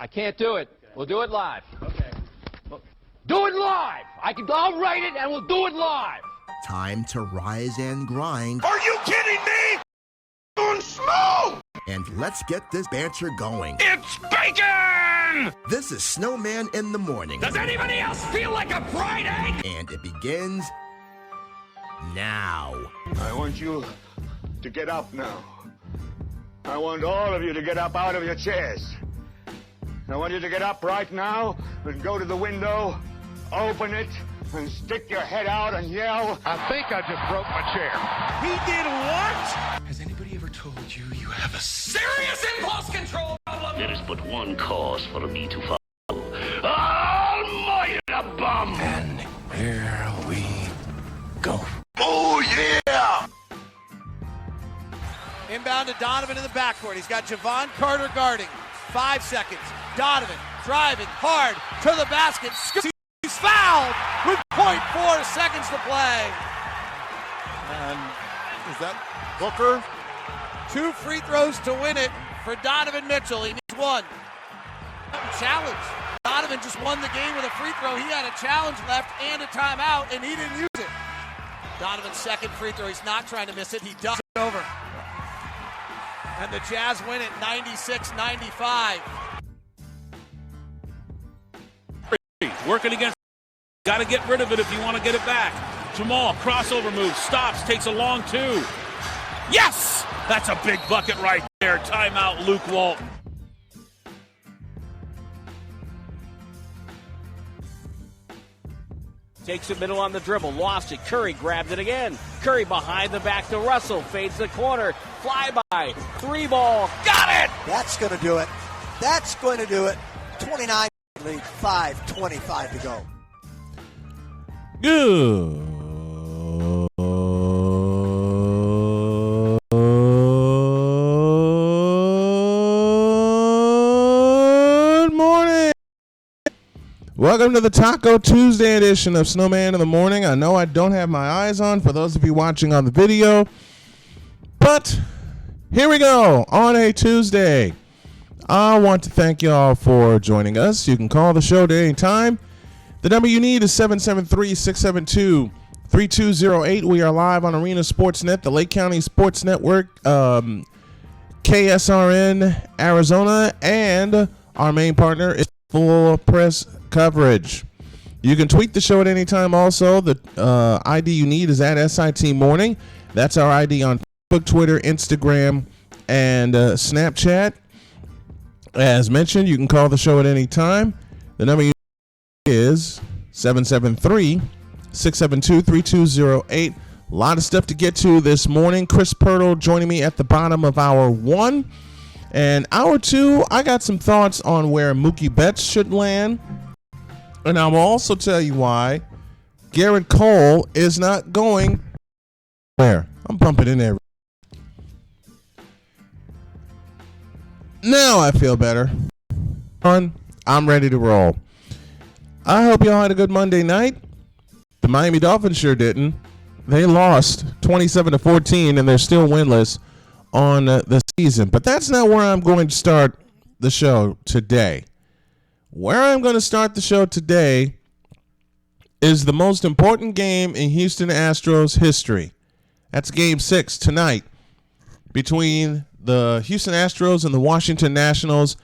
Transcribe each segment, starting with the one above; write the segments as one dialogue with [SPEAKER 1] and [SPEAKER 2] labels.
[SPEAKER 1] I can't do it.
[SPEAKER 2] Okay.
[SPEAKER 1] We'll do it live.
[SPEAKER 2] Okay.
[SPEAKER 1] Do it live! I'll write it and we'll do it live!
[SPEAKER 3] Time to rise and grind.
[SPEAKER 4] Are you kidding me? Going slow!
[SPEAKER 3] And let's get this banter going.
[SPEAKER 4] It's bacon!
[SPEAKER 3] This is Snowman in the morning.
[SPEAKER 4] Does anybody else feel like a fried egg?
[SPEAKER 3] And it begins now.
[SPEAKER 5] I want you to get up now. I want all of you to get up out of your chairs. I want you to get up right now and go to the window, open it, and stick your head out and yell,
[SPEAKER 4] I think I just broke my chair. He did what? Has anybody ever told you you have a serious impulse control problem?
[SPEAKER 6] There is but one cause for me to follow. Almighty bum!
[SPEAKER 4] And here we go.
[SPEAKER 5] oh yeah!
[SPEAKER 7] Inbound to Donovan in the backcourt. He's got Javon Carter guarding. 5 seconds. Donovan driving hard to the basket. He's fouled with 0.4 seconds to play.
[SPEAKER 8] And is that Booker?
[SPEAKER 7] 2 free throws to win it for Donovan Mitchell. He needs 1. Challenge. Donovan just won the game with a free throw. He had a challenge left and a timeout, and he didn't use it. Donovan's second free throw. He's not trying to miss it. He ducks it over. And the Jazz win it 96-95.
[SPEAKER 9] Working against. Got to get rid of it if you want to get it back. Jamal, crossover move, stops, takes a long 2. Yes! That's a big bucket right there. Timeout, Luke Walton.
[SPEAKER 10] Takes it middle on the dribble, lost it. Curry grabbed it again. Curry behind the back to Russell, fades the corner, flyby, 3 ball, got it!
[SPEAKER 11] That's going to do it. That's going to do it. 29 lead, 5:25 to go.
[SPEAKER 8] Good morning. Welcome to the Taco Tuesday edition of Snowman in the Morning. I know I don't have my eyes on for those of you watching on the video, but here we go on a Tuesday. I want to thank you all for joining us. You can call the show at any time. The number you need is 773-672-3208. We are live on Arena Sportsnet, the Lake County Sports Network, KSRN Arizona, and our main partner is Full Press Coverage. You can tweet the show at any time also. The ID you need is at SIT Morning. That's our ID on Facebook, Twitter, Instagram, and Snapchat. As mentioned, you can call the show at any time. The number you is 773-672-3208. A lot of stuff to get to this morning. Chris Pirtle joining me at the bottom of hour 1. And hour 2, I got some thoughts on where Mookie Betts should land. And I will also tell you why Garrett Cole is not going where. I'm bumping in there. Now I feel better. I'm ready to roll. I hope y'all had a good Monday night. The Miami Dolphins sure didn't. They lost 27-14, and they're still winless on the season. But that's not where I'm going to start the show today. Where I'm going to start the show today is the most important game in Houston Astros history. That's Game 6 tonight between the Houston Astros and the Washington Nationals.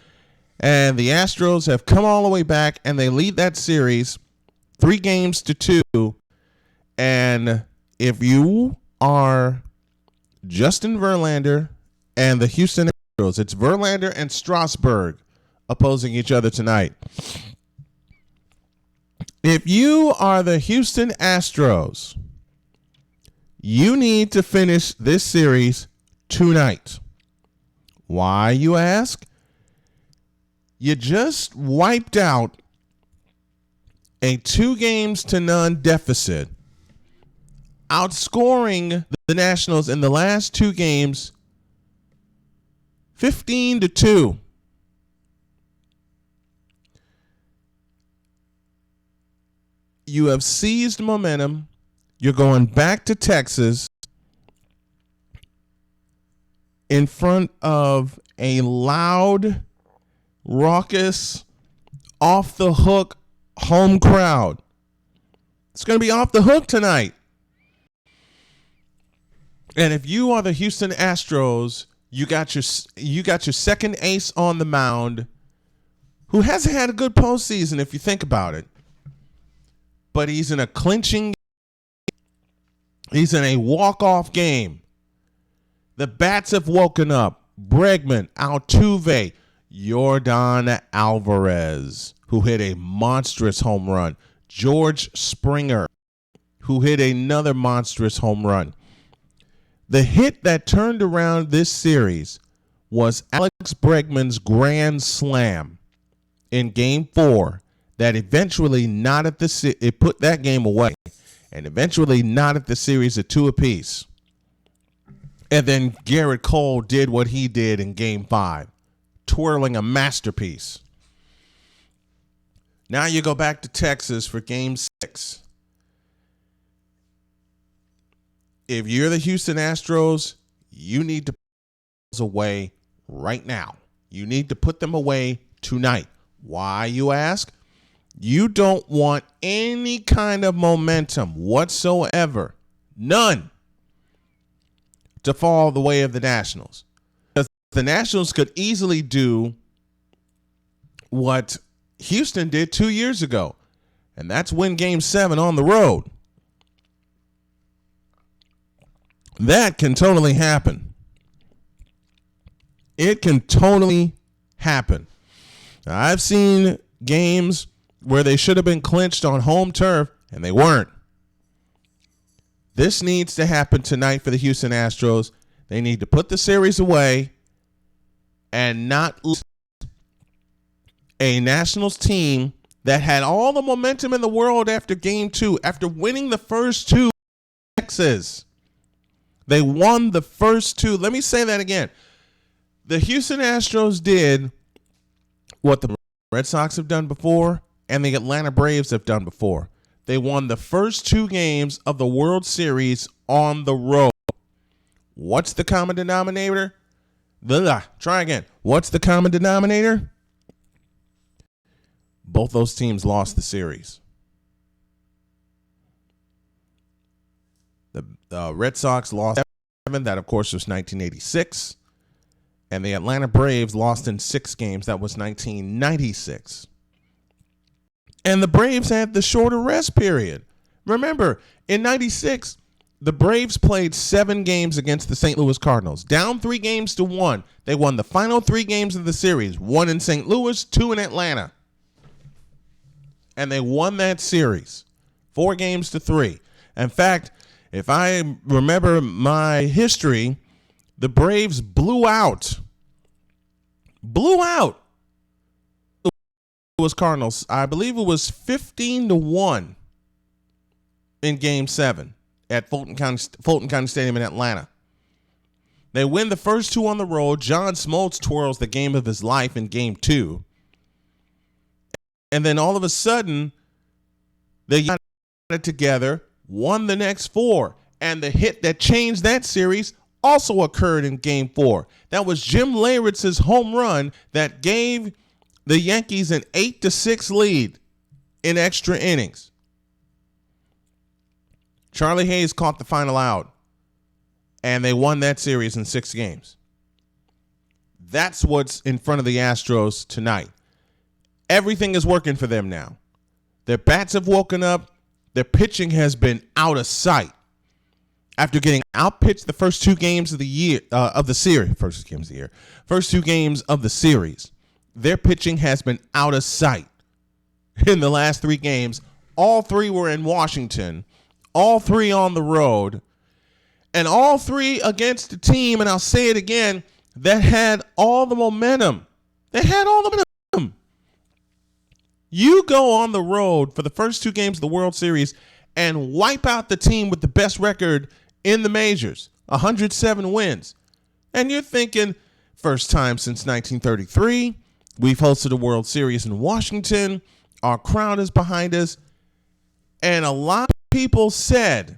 [SPEAKER 8] And the Astros have come all the way back, and they lead that series 3-2. And if you are Justin Verlander and the Houston Astros, it's Verlander and Strasburg opposing each other tonight. If you are the Houston Astros, you need to finish this series tonight. Why, you ask? You just wiped out a 2-0 deficit, outscoring the Nationals in the last 2 games 15-2. You have seized momentum. You're going back to Texas in front of a loud raucous, off the hook home crowd. It's going to be off the hook tonight. And if you are the Houston Astros, you got your second ace on the mound, who hasn't had a good postseason if you think about it. But he's in a clinching, he's in a walk-off game. The bats have woken up. Bregman, Altuve, Yordan Alvarez, who hit a monstrous home run. George Springer, who hit another monstrous home run. The hit that turned around this series was Alex Bregman's grand slam in Game 4 that eventually knotted it put that game away and eventually knotted the series at 2 apiece. And then Garrett Cole did what he did in Game 5, twirling a masterpiece. Now you go back to Texas for Game 6. If you're the Houston Astros, you need to put those away right now. You need to put them away tonight. Why, you ask? You don't want any kind of momentum whatsoever, none, to fall the way of the Nationals. Because the Nationals could easily do what Houston did 2 years ago, and that's win Game 7 on the road. That can totally happen. It can totally happen. Now, I've seen games where they should have been clinched on home turf, and they weren't. This needs to happen tonight for the Houston Astros. They need to put the series away and not lose a Nationals team that had all the momentum in the world after Game 2, after winning the first 2 in Texas. They won the first 2. Let me say that again. The Houston Astros did what the Red Sox have done before and the Atlanta Braves have done before. They won the first 2 games of the World Series on the road. What's the common denominator? Try again. What's the common denominator? Both those teams lost the series. The Red Sox lost 7. That, of course, was 1986. And the Atlanta Braves lost in 6 games. That was 1996. And the Braves had the shorter rest period. Remember, in 96, the Braves played 7 games against the St. Louis Cardinals. Down 3-1. They won the final 3 games of the series. 1 in St. Louis, 2 in Atlanta. And they won that series 4-3. In fact, if I remember my history, the Braves blew out the Louis Cardinals. I believe it was 15-1 in Game 7 at Fulton County Stadium in Atlanta. They win the first 2 on the road. John Smoltz twirls the game of his life in Game 2. And then all of a sudden, they got it together, won the next 4. And the hit that changed that series also occurred in Game 4. That was Jim Leyritz's home run that gave the Yankees an 8-6 lead in extra innings. Charlie Hayes caught the final out, and they won that series in 6 games. That's what's in front of the Astros tonight. Everything is working for them now. Their bats have woken up. Their pitching has been out of sight. After getting outpitched the first 2 games of the year first 2 games of the series, their pitching has been out of sight in the last 3 games. All 3 were in Washington, all 3 on the road, and all 3 against a team, and I'll say it again, that had all the momentum. They had all the momentum. You go on the road for the first 2 games of the World Series and wipe out the team with the best record in the majors, 107 wins. And you're thinking, first time since 1933, we've hosted a World Series in Washington, our crowd is behind us. And a lot of people said,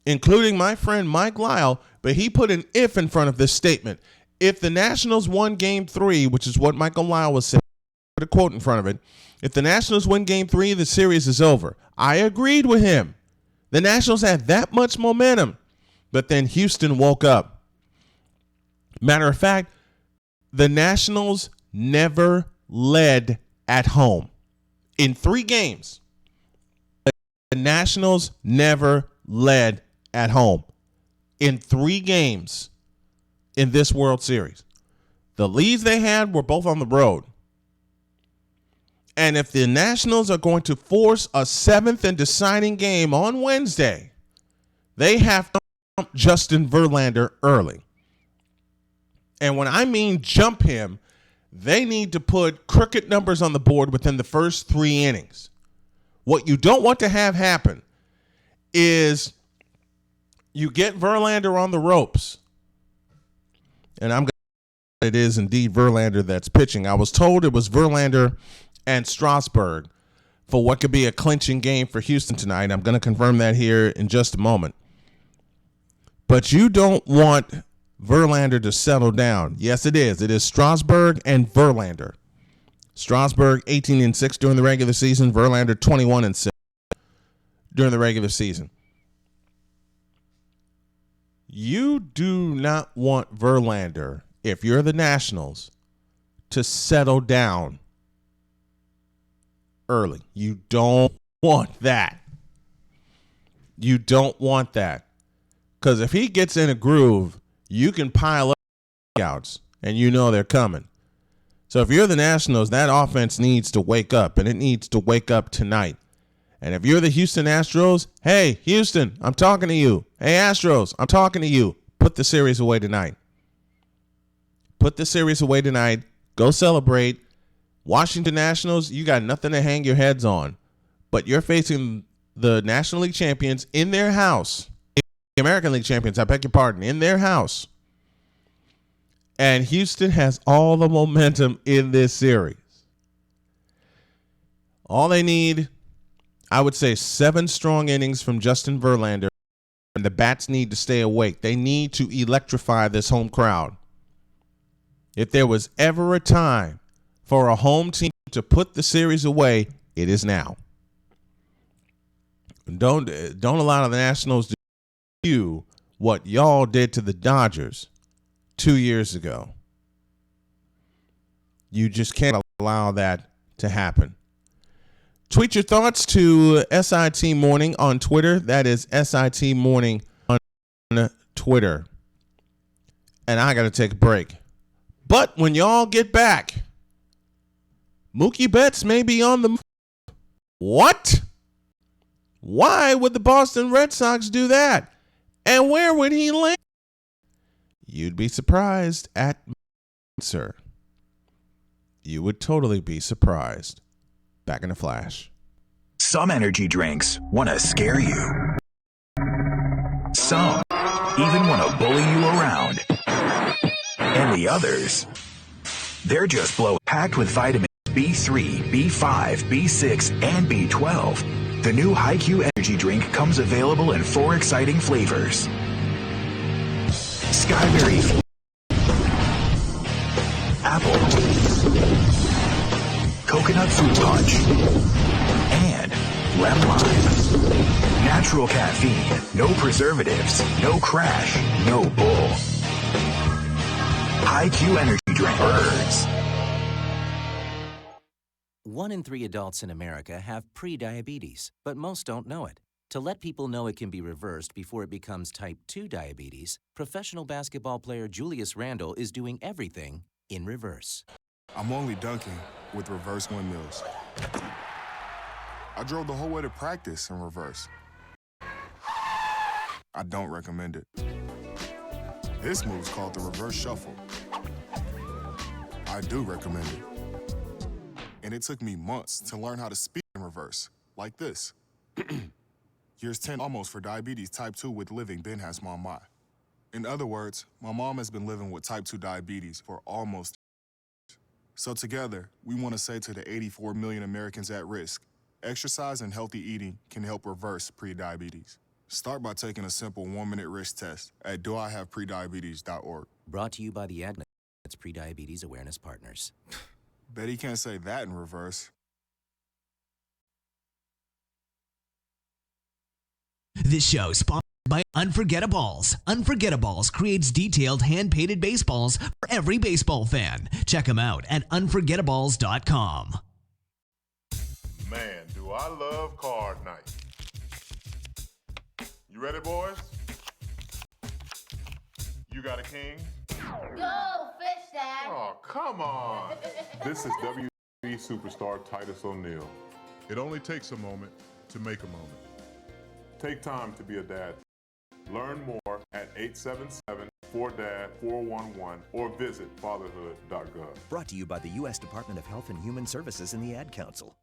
[SPEAKER 8] including my friend Mike Lyle, but he put an if in front of this statement. If the Nationals won Game 3, which is what Michael Lyle was saying, a quote in front of it. If the Nationals win Game 3, the series is over. I agreed with him. The Nationals had that much momentum, but then Houston woke up. Matter of fact, the Nationals never led at home. In 3 games, the Nationals never led at home. In 3 games in this World Series. The leads they had were both on the road. And if the Nationals are going to force a 7th and deciding game on Wednesday, they have to jump Justin Verlander early. And when I mean jump him, they need to put crooked numbers on the board within the first 3 innings. What you don't want to have happen is you get Verlander on the ropes. And it is indeed Verlander that's pitching. I was told it was Verlander and Strasburg for what could be a clinching game for Houston tonight. I'm going to confirm that here in just a moment. But you don't want Verlander to settle down. Yes, it is. It is Strasburg and Verlander. Strasburg 18-6 during the regular season. Verlander 21-6 during the regular season. You do not want Verlander, if you're the Nationals, to settle down early. You don't want that. You don't want that. Because if he gets in a groove, you can pile up outs, and you know they're coming. So if you're the Nationals, that offense needs to wake up, and it needs to wake up tonight. And if you're the Houston Astros, hey, Houston, I'm talking to you. Hey, Astros, I'm talking to you. Put the series away tonight. Put the series away tonight. Go celebrate. Washington Nationals, you got nothing to hang your heads on. But you're facing the National League champions in their house. The American League champions, I beg your pardon, in their house. And Houston has all the momentum in this series. All they need, I would say, 7 strong innings from Justin Verlander, and the bats need to stay awake. They need to electrify this home crowd. If there was ever a time for a home team to put the series away, it is now. Don't allow the Nationals to do what y'all did to the Dodgers 2 years ago. You just can't allow that to happen. Tweet your thoughts to SIT Morning on Twitter. That is SIT Morning on Twitter. And I got to take a break. But when y'all get back, Mookie Betts may be on the move. What? Why would the Boston Red Sox do that? And where would he land? You'd be surprised at answer. You would totally be surprised. Back in a flash.
[SPEAKER 2] Some energy drinks want to scare you. Some even want to bully you around. And the others, they're just packed with vitamins B3, B5, B6, and B12. The new HiQ energy drink comes available in 4 exciting flavors. Skyberry, apple, coconut fruit punch, and lemon lime. Natural caffeine, no preservatives, no crash, no bull. HiQ energy drink birds.
[SPEAKER 12] 1 in 3 adults in America have pre-diabetes, but most don't know it. To let people know it can be reversed before it becomes type 2 diabetes, professional basketball player Julius Randle is doing everything in reverse.
[SPEAKER 13] I'm only dunking with reverse windmills. I drove the whole way to practice in reverse. I don't recommend it. This move's called the reverse shuffle. I do recommend it. And it took me months to learn how to speak in reverse, like this. Years 10 almost for diabetes type 2 with living Ben has mama. In other words, my mom has been living with type 2 diabetes for almost. So together, we want to say to the 84 million Americans at risk, exercise and healthy eating can help reverse prediabetes. Start by taking a simple 1-minute risk test at doihaveprediabetes.org.
[SPEAKER 12] Brought to you by the ADNET's Prediabetes Awareness Partners.
[SPEAKER 13] Bet he can't say that in reverse.
[SPEAKER 14] This show is sponsored by Unforgettables. Unforgettables creates detailed hand-painted baseballs for every baseball fan. Check them out at unforgettables.com.
[SPEAKER 15] Man, do I love card night. You ready, boys? You got a king?
[SPEAKER 16] Go, fish, Dad.
[SPEAKER 15] Oh, come on. This is WWE superstar Titus O'Neil. It only takes a moment to make a moment. Take time to be a dad. Learn more at 877-4DAD-411 or visit fatherhood.gov.
[SPEAKER 17] Brought to you by the U.S. Department of Health and Human Services and the Ad Council.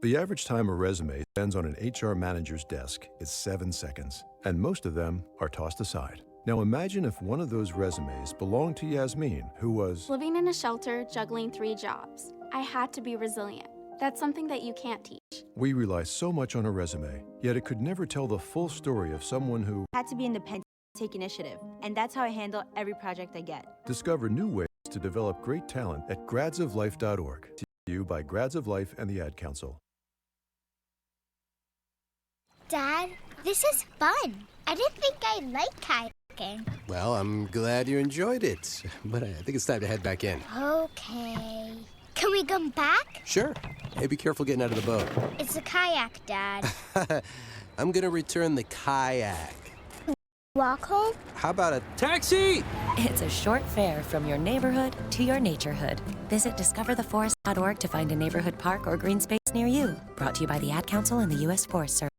[SPEAKER 18] The average time a resume spends on an HR manager's desk is 7 seconds, and most of them are tossed aside. Now imagine if one of those resumes belonged to Yasmin, who was
[SPEAKER 19] living in a shelter, juggling 3 jobs. I had to be resilient. That's something that you can't teach.
[SPEAKER 18] We rely so much on a resume, yet it could never tell the full story of someone who
[SPEAKER 20] had to be independent, take initiative, and that's how I handle every project I get.
[SPEAKER 18] Discover new ways to develop great talent at gradsoflife.org. To you by Grads of Life and the Ad Council.
[SPEAKER 16] Dad, this is fun. I didn't think I liked kayaking.
[SPEAKER 21] Well, I'm glad you enjoyed it, but I think it's time to head back in.
[SPEAKER 16] Okay. Can we come back?
[SPEAKER 21] Sure. Hey, be careful getting out of the boat.
[SPEAKER 16] It's a kayak, Dad.
[SPEAKER 21] I'm gonna return the kayak.
[SPEAKER 16] Walk home?
[SPEAKER 21] How about a taxi?
[SPEAKER 22] It's a short fare from your neighborhood to your naturehood. Visit discovertheforest.org to find a neighborhood park or green space near you. Brought to you by the Ad Council and the U.S. Forest Service.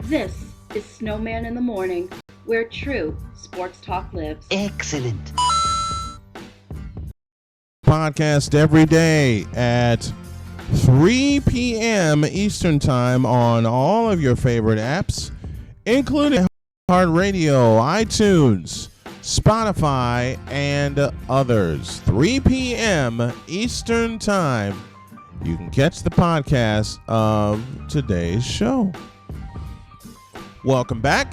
[SPEAKER 23] This is Snowman in the Morning, where true sports talk lives.
[SPEAKER 24] Excellent.
[SPEAKER 8] Podcast every day at 3 p.m. Eastern Time on all of your favorite apps, including iHeartRadio, iTunes, Spotify, and others. 3 p.m. Eastern Time. You can catch the podcast of today's show. Welcome back.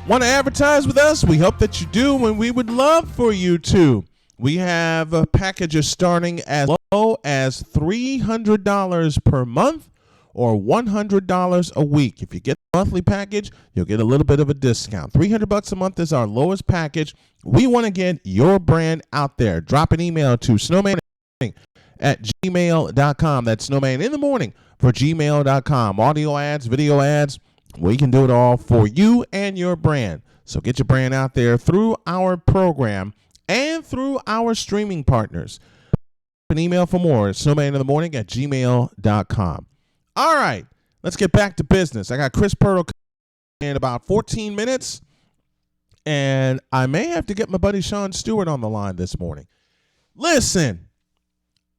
[SPEAKER 8] Want to advertise with us? We hope that you do, and we would love for you to. We have packages starting as low as $300 per month or $100 a week. If you get the monthly package, you'll get a little bit of a discount. $300 a month is our lowest package. We want to get your brand out there. Drop an email to snowman@gmail.com. That's snowman in the morning for gmail.com. Audio ads, video ads. We can do it all for you and your brand. So get your brand out there through our program and through our streaming partners. An email for more, snowmaninthemorning@gmail.com. All right, let's get back to business. I got Chris Pirtle in about 14 minutes, and I may have to get my buddy Sean Stewart on the line this morning. Listen,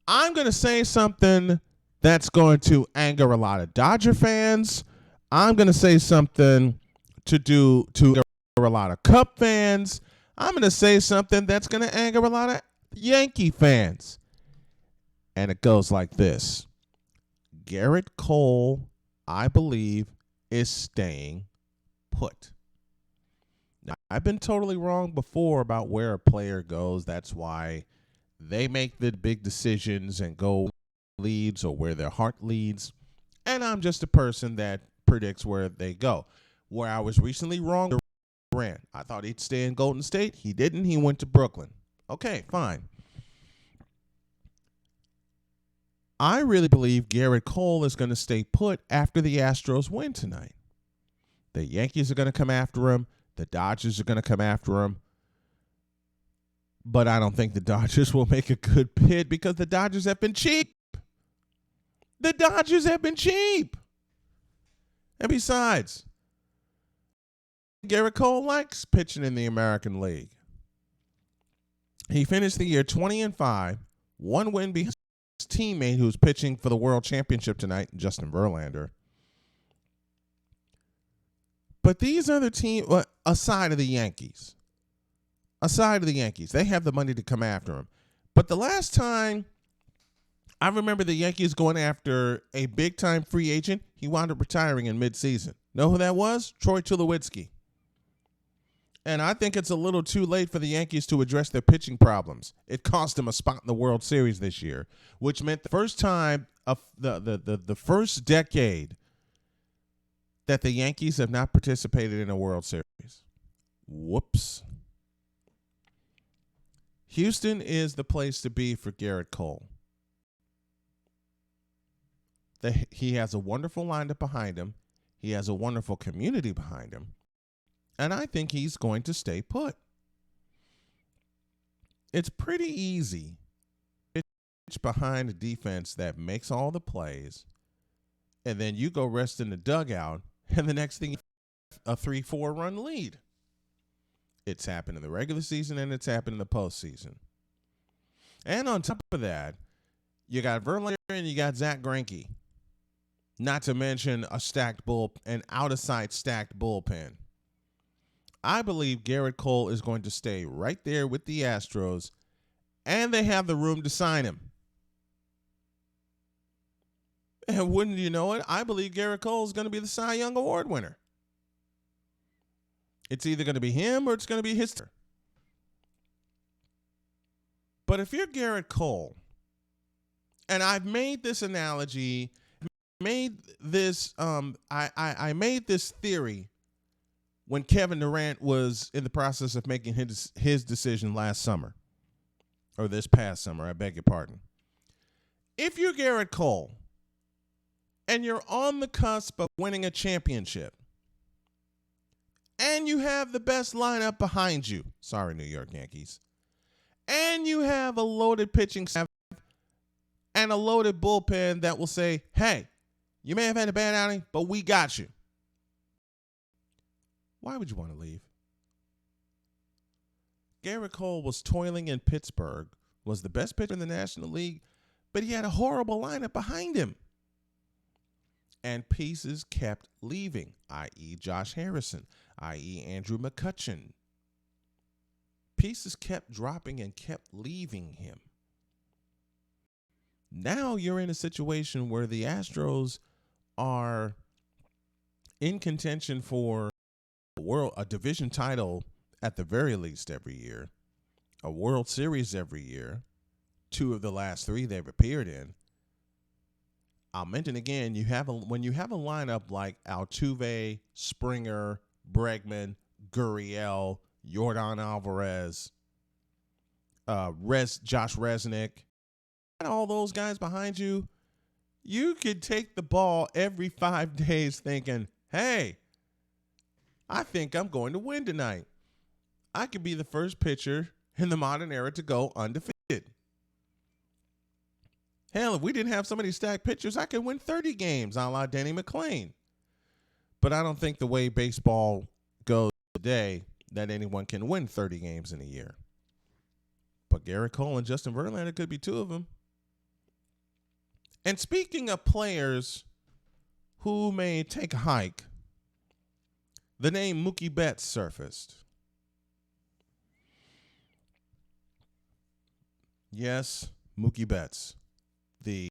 [SPEAKER 8] I'm going to say something that's going to anger a lot of Dodger fans. I'm going to say something to anger a lot of Cub fans. I'm going to say something that's going to anger a lot of Yankee fans. And it goes like this. Garrett Cole, I believe, is staying put. Now, I've been totally wrong before about where a player goes. That's why they make the big decisions and go leads or where their heart leads. And I'm just a person that predicts where they go. Where I was recently wrong, Durant. I thought he'd stay in Golden State. He didn't. He went to Brooklyn. Okay, fine. I really believe Garrett Cole is going to stay put after the Astros win tonight. The Yankees are going to come after him. The Dodgers are going to come after him. But I don't think the Dodgers will make a good bid because the Dodgers have been cheap. The Dodgers have been cheap. And besides, Garrett Cole likes pitching in the American League. He finished the year 20-5, 1 win behind his teammate who's pitching for the World Championship tonight, Justin Verlander. But these other teams, aside of the Yankees, they have the money to come after him. But the last time I remember the Yankees going after a big-time free agent, he wound up retiring in midseason. Know who that was? Troy Tulowitzki. And I think it's a little too late for the Yankees to address their pitching problems. It cost them a spot in the World Series this year, which meant the first time of the first decade that the Yankees have not participated in a World Series. Whoops. Houston is the place to be for Garrett Cole. He has a wonderful lineup behind him. He has a wonderful community behind him. And I think he's going to stay put. It's pretty easy to pitch behind a defense that makes all the plays, and then you go rest in the dugout, and the next thing, a 3-4 run lead. It's happened in the regular season, and it's happened in the postseason. And on top of that, you got Verlander and you got Zach Greinke. Not to mention an out-of-sight stacked bullpen. I believe Garrett Cole is going to stay right there with the Astros, and they have the room to sign him. And wouldn't you know it, I believe Garrett Cole is going to be the Cy Young Award winner. It's either going to be him or it's going to be his turn. But if you're Garrett Cole, and I've made this analogy, I made this theory when Kevin Durant was in the process of making his decision last summer, or this past summer, I beg your pardon. If you're Garrett Cole and you're on the cusp of winning a championship and you have the best lineup behind you, sorry, New York Yankees, and you have a loaded pitching staff and a loaded bullpen that will say, hey, you may have had a bad outing, but we got you. Why would you want to leave? Garrett Cole was toiling in Pittsburgh, was the best pitcher in the National League, but he had a horrible lineup behind him. And pieces kept leaving, i.e. Josh Harrison, i.e. Andrew McCutchen. Pieces kept dropping and kept leaving him. Now you're in a situation where the Astros are in contention for a division title at the very least every year, a World Series every year, 2 of the last 3 they've appeared in. I'll mention again, when you have a lineup like Altuve, Springer, Bregman, Gurriel, Yordan Alvarez, Josh Resnick, and all those guys behind you, you could take the ball every 5 days thinking, hey, I think I'm going to win tonight. I could be the first pitcher in the modern era to go undefeated. Hell, if we didn't have so many stacked pitchers, I could win 30 games a la Denny McClain. But I don't think the way baseball goes today that anyone can win 30 games in a year. But Garrett Cole and Justin Verlander could be 2 of them. And speaking of players who may take a hike, the name Mookie Betts surfaced. Yes, Mookie Betts, the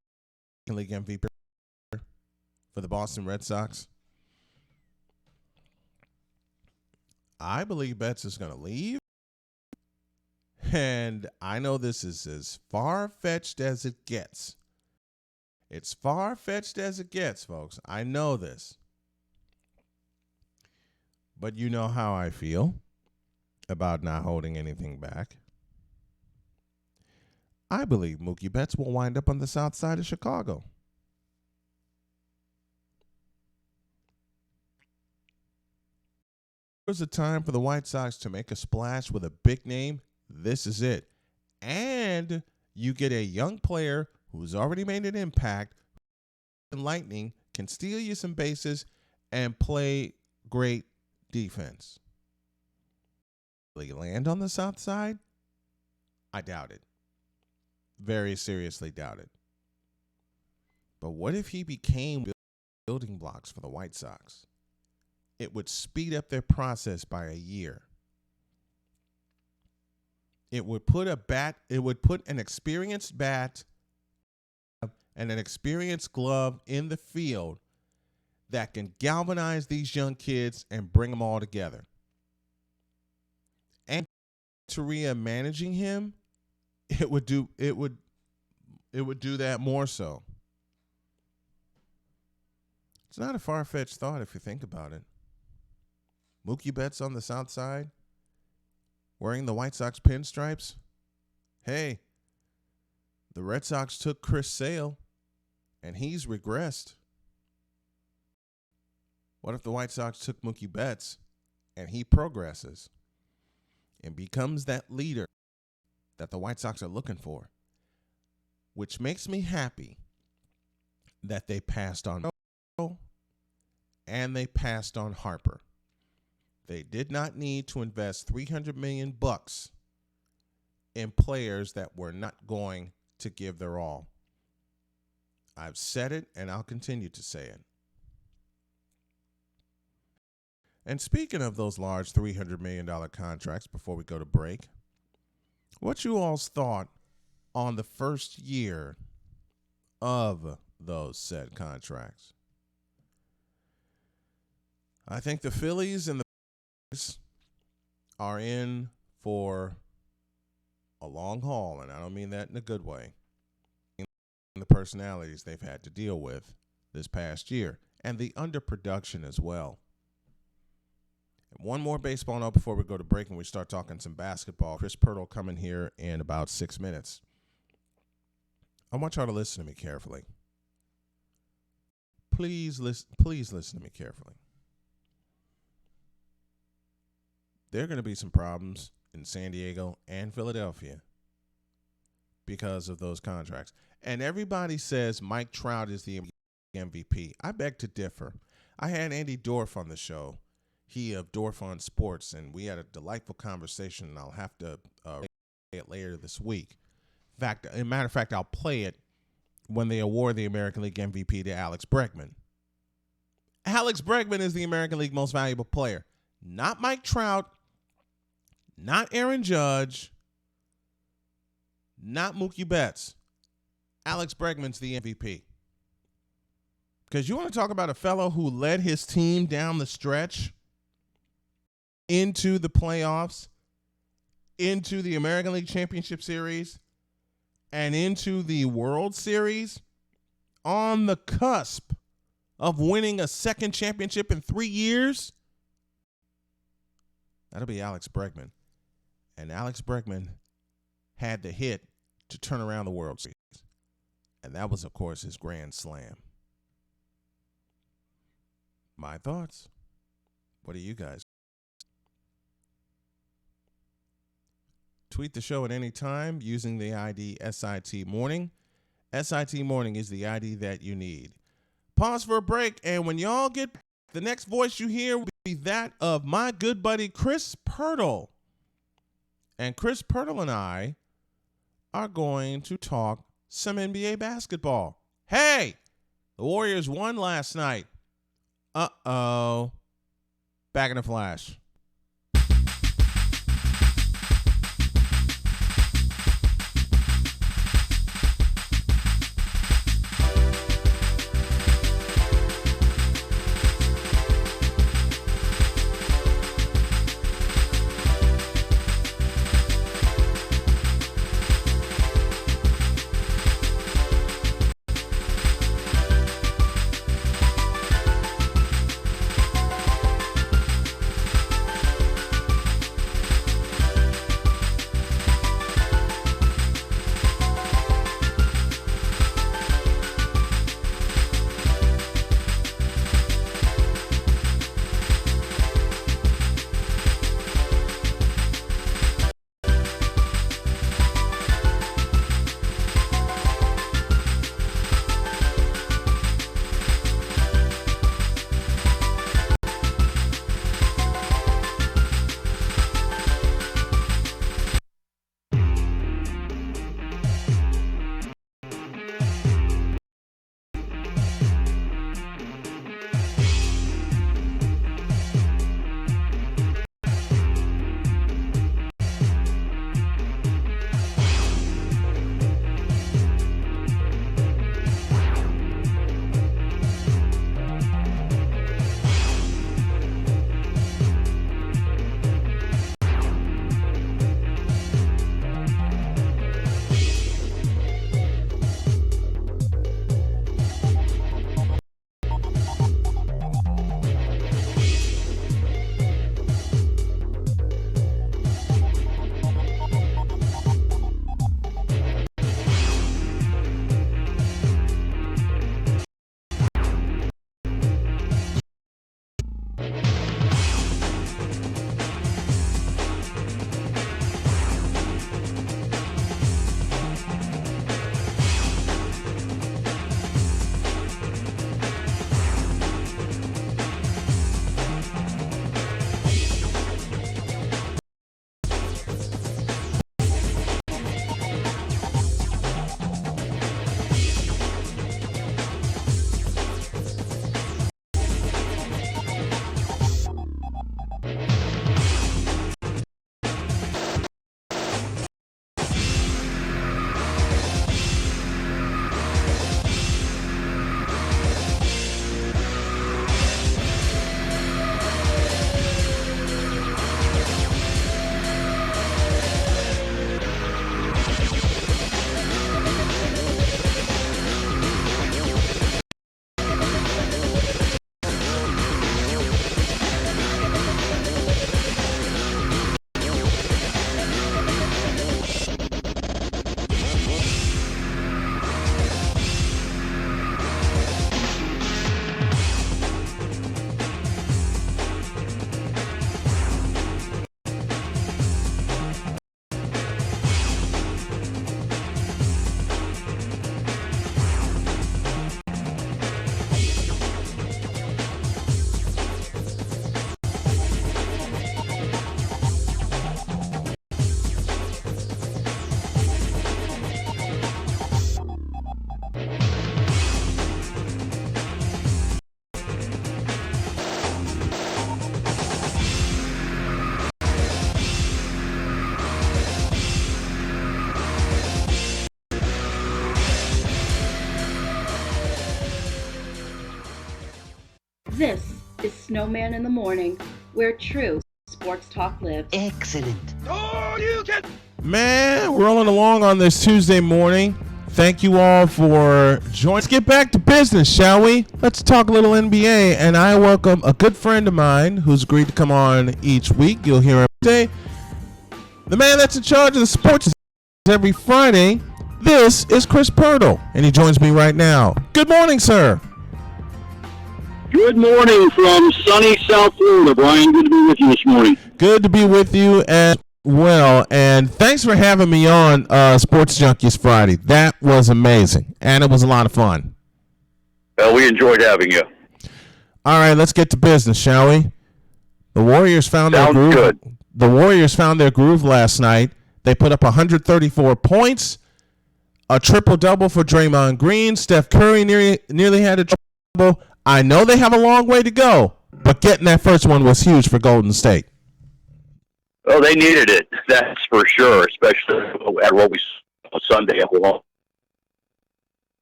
[SPEAKER 8] league MVP for the Boston Red Sox. I believe Betts is going to leave. And I know this is as far-fetched as it gets. It's far-fetched as it gets, folks. I know this. But you know how I feel about not holding anything back. I believe Mookie Betts will wind up on the south side of Chicago. There's a time for the White Sox to make a splash with a big name. This is it. And you get a young player who's already made an impact. Lightning can steal you some bases and play great defense. Will he land on the south side? I doubt it. Very seriously doubt it. But what if he became building blocks for the White Sox? It would speed up their process by a year. It would put an experienced bat and an experienced glove in the field that can galvanize these young kids and bring them all together. Renteria managing him, it would do that more so. It's not a far-fetched thought if you think about it. Mookie Betts on the south side, wearing the White Sox pinstripes. Hey, the Red Sox took Chris Sale, and he's regressed. What if the White Sox took Mookie Betts, and he progresses and becomes that leader that the White Sox are looking for? Which makes me happy that they passed on and they passed on Harper. They did not need to invest $300 million in players that were not going to give their all. I've said it, and I'll continue to say it. And speaking of those large $300 million contracts, before we go to break, what you all's thought on the first year of those said contracts? I think the Phillies and the are in for a long haul, and I don't mean that in a good way. The personalities they've had to deal with this past year, and the underproduction as well. And one more baseball note before we go to break and we start talking some basketball. Chris Pirtle coming here in about 6 minutes. I want y'all to listen to me carefully. Please listen to me carefully. There are going to be some problems in San Diego and Philadelphia because of those contracts. And everybody says Mike Trout is the MVP. I beg to differ. I had Andy Dorff on the show, he of Dorff on Sports, and we had a delightful conversation, and I'll have to play it later this week. As a matter of fact, I'll play it when they award the American League MVP to Alex Bregman. Alex Bregman is the American League most valuable player. Not Mike Trout, not Aaron Judge, not Mookie Betts. Alex Bregman's the MVP. Because you want to talk about a fellow who led his team down the stretch into the playoffs, into the American League Championship Series, and into the World Series, on the cusp of winning a second championship in 3 years? That'll be Alex Bregman. And Alex Bregman had the hit to turn around the World Series. And that was, of course, his grand slam. My thoughts. What do you guys? Tweet the show at any time using the ID SIT Morning. SIT Morning is the ID that you need. Pause for a break, and when y'all get back, the next voice you hear will be that of my good buddy Chris Pirtle. And Chris Pirtle and I are going to talk some NBA basketball. Hey, the Warriors won last night. Uh-oh. Back in a flash.
[SPEAKER 23] This is Snowman in the Morning, where true sports talk lives.
[SPEAKER 1] Excellent.
[SPEAKER 4] Oh, you can.
[SPEAKER 8] Man, rolling along on this Tuesday morning. Thank you all for joining. Let's get back to business, shall we? Let's talk a little NBA, and I welcome a good friend of mine who's agreed to come on each week. You'll hear him today. The man that's in charge of the sports every Friday. This is Chris Purtle, and he joins me right now. Good morning, sir.
[SPEAKER 3] Good morning from sunny South Florida, Brian. Good to be with you this morning.
[SPEAKER 8] Good to be with you as well, and thanks for having me on Sports Junkies Friday. That was amazing, and it was a lot of fun.
[SPEAKER 3] Well, we enjoyed having you.
[SPEAKER 8] All right, let's get to business, shall we? The Warriors found their groove.
[SPEAKER 3] Good.
[SPEAKER 8] The Warriors found their groove last night. They put up 134 points, a triple-double for Draymond Green. Steph Curry nearly had a triple-double. I know they have a long way to go, but getting that first one was huge for Golden State.
[SPEAKER 3] Oh, they needed it, that's for sure, especially at what we saw Sunday.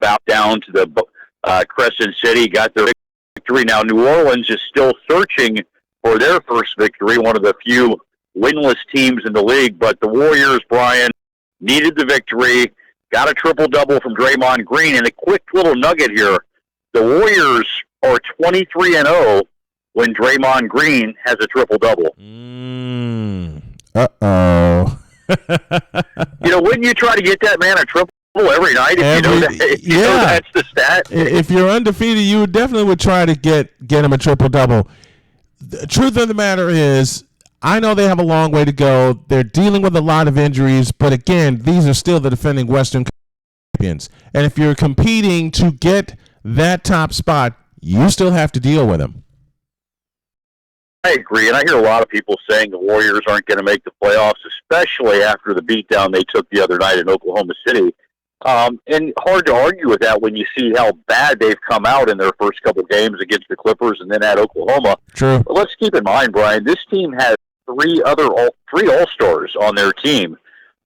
[SPEAKER 3] Back down to the Crescent City, got their victory. Now, New Orleans is still searching for their first victory, one of the few winless teams in the league, but the Warriors, Brian, needed the victory, got a triple-double from Draymond Green, and a quick little nugget here. The Warriors are 23-0 when Draymond Green has a triple-double.
[SPEAKER 8] Uh-oh.
[SPEAKER 3] Wouldn't you try to get that man a triple every night if you know that's the stat?
[SPEAKER 8] If you're undefeated, you definitely would try to get him a triple-double. The truth of the matter is, I know they have a long way to go. They're dealing with a lot of injuries, but again, these are still the defending Western champions. And if you're competing to get that top spot, you still have to deal with them.
[SPEAKER 3] I agree, and I hear a lot of people saying the Warriors aren't going to make the playoffs, especially after the beatdown they took the other night in Oklahoma City. And hard to argue with that when you see how bad they've come out in their first couple games against the Clippers and then at Oklahoma.
[SPEAKER 8] True.
[SPEAKER 3] But let's keep in mind, Brian, this team has three All-Stars on their team.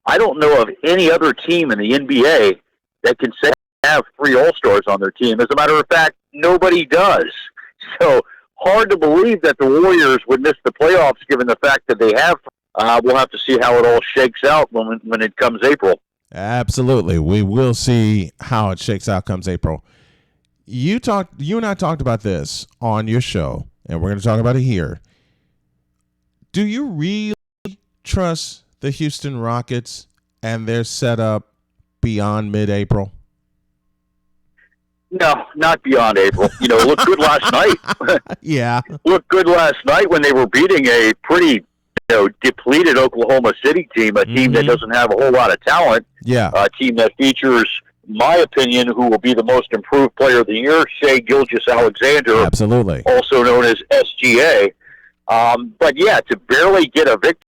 [SPEAKER 3] I don't know of any other team in the NBA that can say they have three All-Stars on their team. As a matter of fact, nobody does. So hard to believe that the Warriors would miss the playoffs given the fact that they have. We'll have to see how it all shakes out when it comes April.
[SPEAKER 8] Absolutely. We will see how it shakes out comes April. You and I talked about this on your show, and we're going to talk about it here. Do you really trust the Houston Rockets and their setup beyond mid-April?
[SPEAKER 3] No, not beyond April. It looked good last night.
[SPEAKER 8] Yeah.
[SPEAKER 3] Looked good last night when they were beating a pretty depleted Oklahoma City team, a team that doesn't have a whole lot of talent.
[SPEAKER 8] Yeah.
[SPEAKER 3] A team that features, my opinion, who will be the most improved player of the year, Shai Gilgeous-Alexander.
[SPEAKER 8] Absolutely.
[SPEAKER 3] Also known as SGA. But yeah, to barely get a victory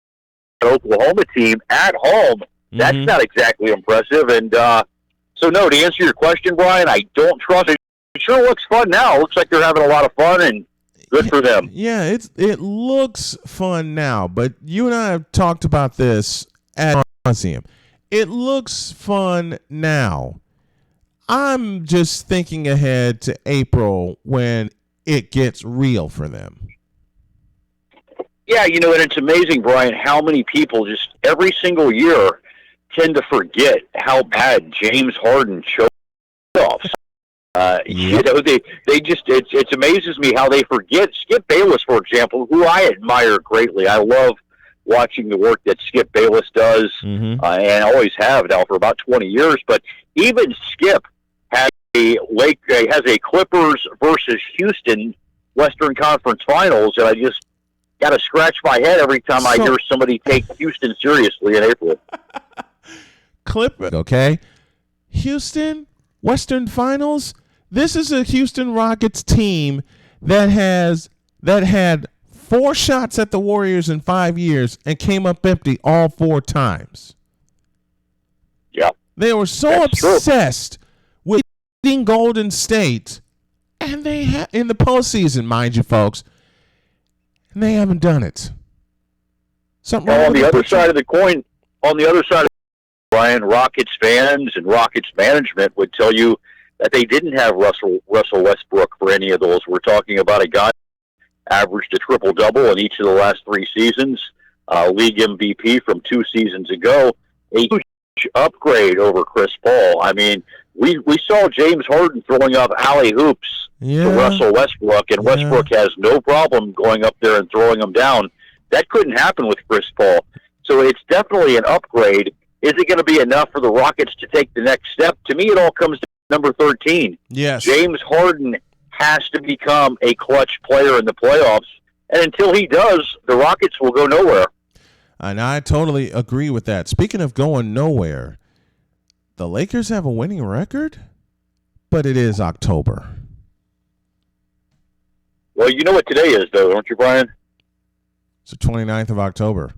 [SPEAKER 3] at Oklahoma team at home, that's not exactly impressive. And so, no, to answer your question, Brian, I don't trust it. It sure looks fun now. It looks like they're having a lot of fun, and good for them.
[SPEAKER 8] Yeah, it looks fun now, but you and I have talked about this at Museum. It looks fun now. I'm just thinking ahead to April when it gets real for them.
[SPEAKER 3] Yeah, and it's amazing, Brian, how many people just every single year tend to forget how bad James Harden showed off. They just it amazes me how they forget Skip Bayless, for example, who I admire greatly. I love watching the work that Skip Bayless does, and always have now for about 20 years. But even Skip has a Clippers versus Houston Western Conference Finals, and I just got to scratch my head every time I hear somebody take Houston seriously in April.
[SPEAKER 8] Clippers, okay? Houston Western Finals. This is a Houston Rockets team that had 4 shots at the Warriors in 5 years and came up empty all 4 times.
[SPEAKER 3] Yeah.
[SPEAKER 8] They were so obsessed with beating Golden State, and they in the postseason, mind you, folks, and they haven't done it. Something
[SPEAKER 3] on the other side of the coin, Brian, Rockets fans and Rockets management would tell you that they didn't have Russell Westbrook for any of those. We're talking about a guy averaged a triple-double in each of the last 3 seasons, league MVP from 2 seasons ago, a huge upgrade over Chris Paul. I mean, we saw James Harden throwing up alley hoops to Russell Westbrook, and Westbrook has no problem going up there and throwing them down. That couldn't happen with Chris Paul. So it's definitely an upgrade. Is it going to be enough for the Rockets to take the next step? To me, it all comes to number 13.
[SPEAKER 8] Yes.
[SPEAKER 3] James Harden has to become a clutch player in the playoffs, and until he does, the Rockets will go nowhere.
[SPEAKER 8] And I totally agree with that. Speaking of going nowhere, the Lakers have a winning record, but it is October.
[SPEAKER 3] Well, you know what today is, though, don't you, Brian?
[SPEAKER 8] It's the 29th of October.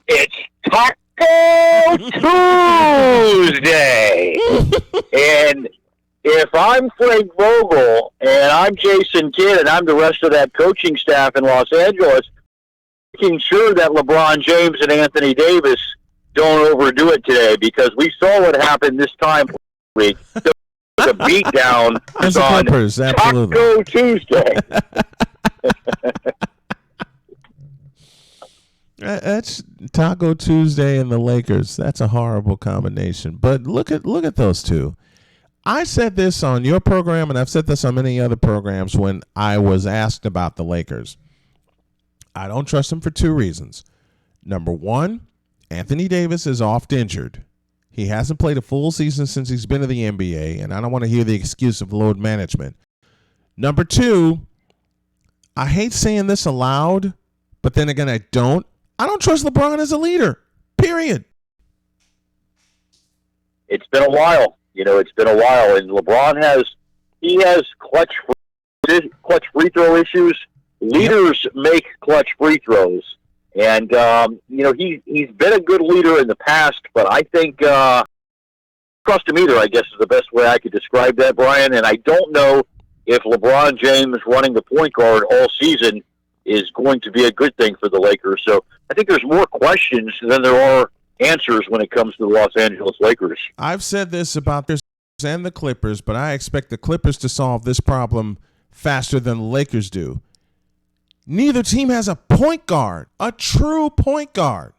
[SPEAKER 3] It's Taco Tuesday! And if I'm Frank Vogel and I'm Jason Kidd and I'm the rest of that coaching staff in Los Angeles, making sure that LeBron James and Anthony Davis don't overdo it today, because we saw what happened this time last week. The beatdown
[SPEAKER 8] As the
[SPEAKER 3] on
[SPEAKER 8] Clippers, absolutely.
[SPEAKER 3] Taco Tuesday.
[SPEAKER 8] That's Taco Tuesday and the Lakers. That's a horrible combination. But look at those two. I said this on your program, and I've said this on many other programs when I was asked about the Lakers. I don't trust them for 2 reasons. Number one, Anthony Davis is oft injured. He hasn't played a full season since he's been to the NBA, and I don't want to hear the excuse of load management. Number two, I hate saying this aloud, but then again, I don't trust LeBron as a leader, period.
[SPEAKER 3] It's been a while. It's been a while, and LeBron has clutch free throw issues. Leaders make clutch free throws. And, he's been a good leader in the past, but I think trust him either, I guess, is the best way I could describe that, Brian. And I don't know if LeBron James running the point guard all season is going to be a good thing for the Lakers. So I think there's more questions than there are answers when it comes to the Los Angeles Lakers.
[SPEAKER 8] I've said this about this and the Clippers, but I expect the Clippers to solve this problem faster than the Lakers do. Neither team has a point guard, a true point guard.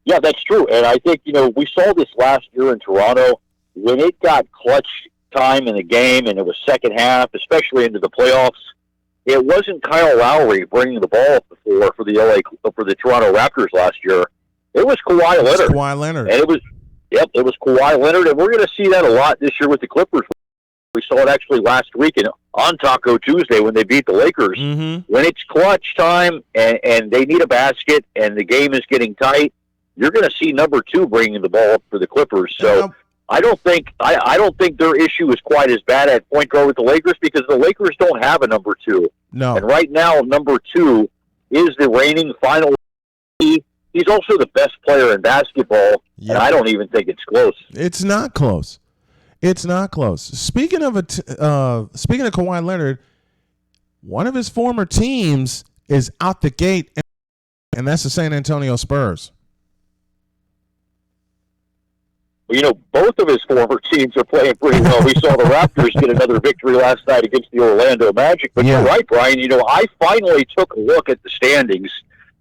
[SPEAKER 3] Yeah, that's true. And I think, we saw this last year in Toronto when it got clutch time in the game and it was second half, especially into the playoffs. It wasn't Kyle Lowry bringing the ball up the floor for the Toronto Raptors last year. It was Kawhi Leonard. And it was Kawhi Leonard, and we're going to see that a lot this year with the Clippers. We saw it actually last week on Taco Tuesday when they beat the Lakers.
[SPEAKER 8] Mm-hmm.
[SPEAKER 3] When it's clutch time and they need a basket and the game is getting tight, you're going to see number 2 bringing the ball up for the Clippers. So I don't think their issue is quite as bad at point guard with the Lakers, because the Lakers don't have a number 2.
[SPEAKER 8] No.
[SPEAKER 3] And right now, number 2 is the reigning final. He's also the best player in basketball, and I don't even think it's close.
[SPEAKER 8] It's not close. It's not close. Speaking of Kawhi Leonard, one of his former teams is out the gate, and that's the San Antonio Spurs.
[SPEAKER 3] Well, both of his former teams are playing pretty well. We saw the Raptors get another victory last night against the Orlando Magic. But You're right, Brian. I finally took a look at the standings.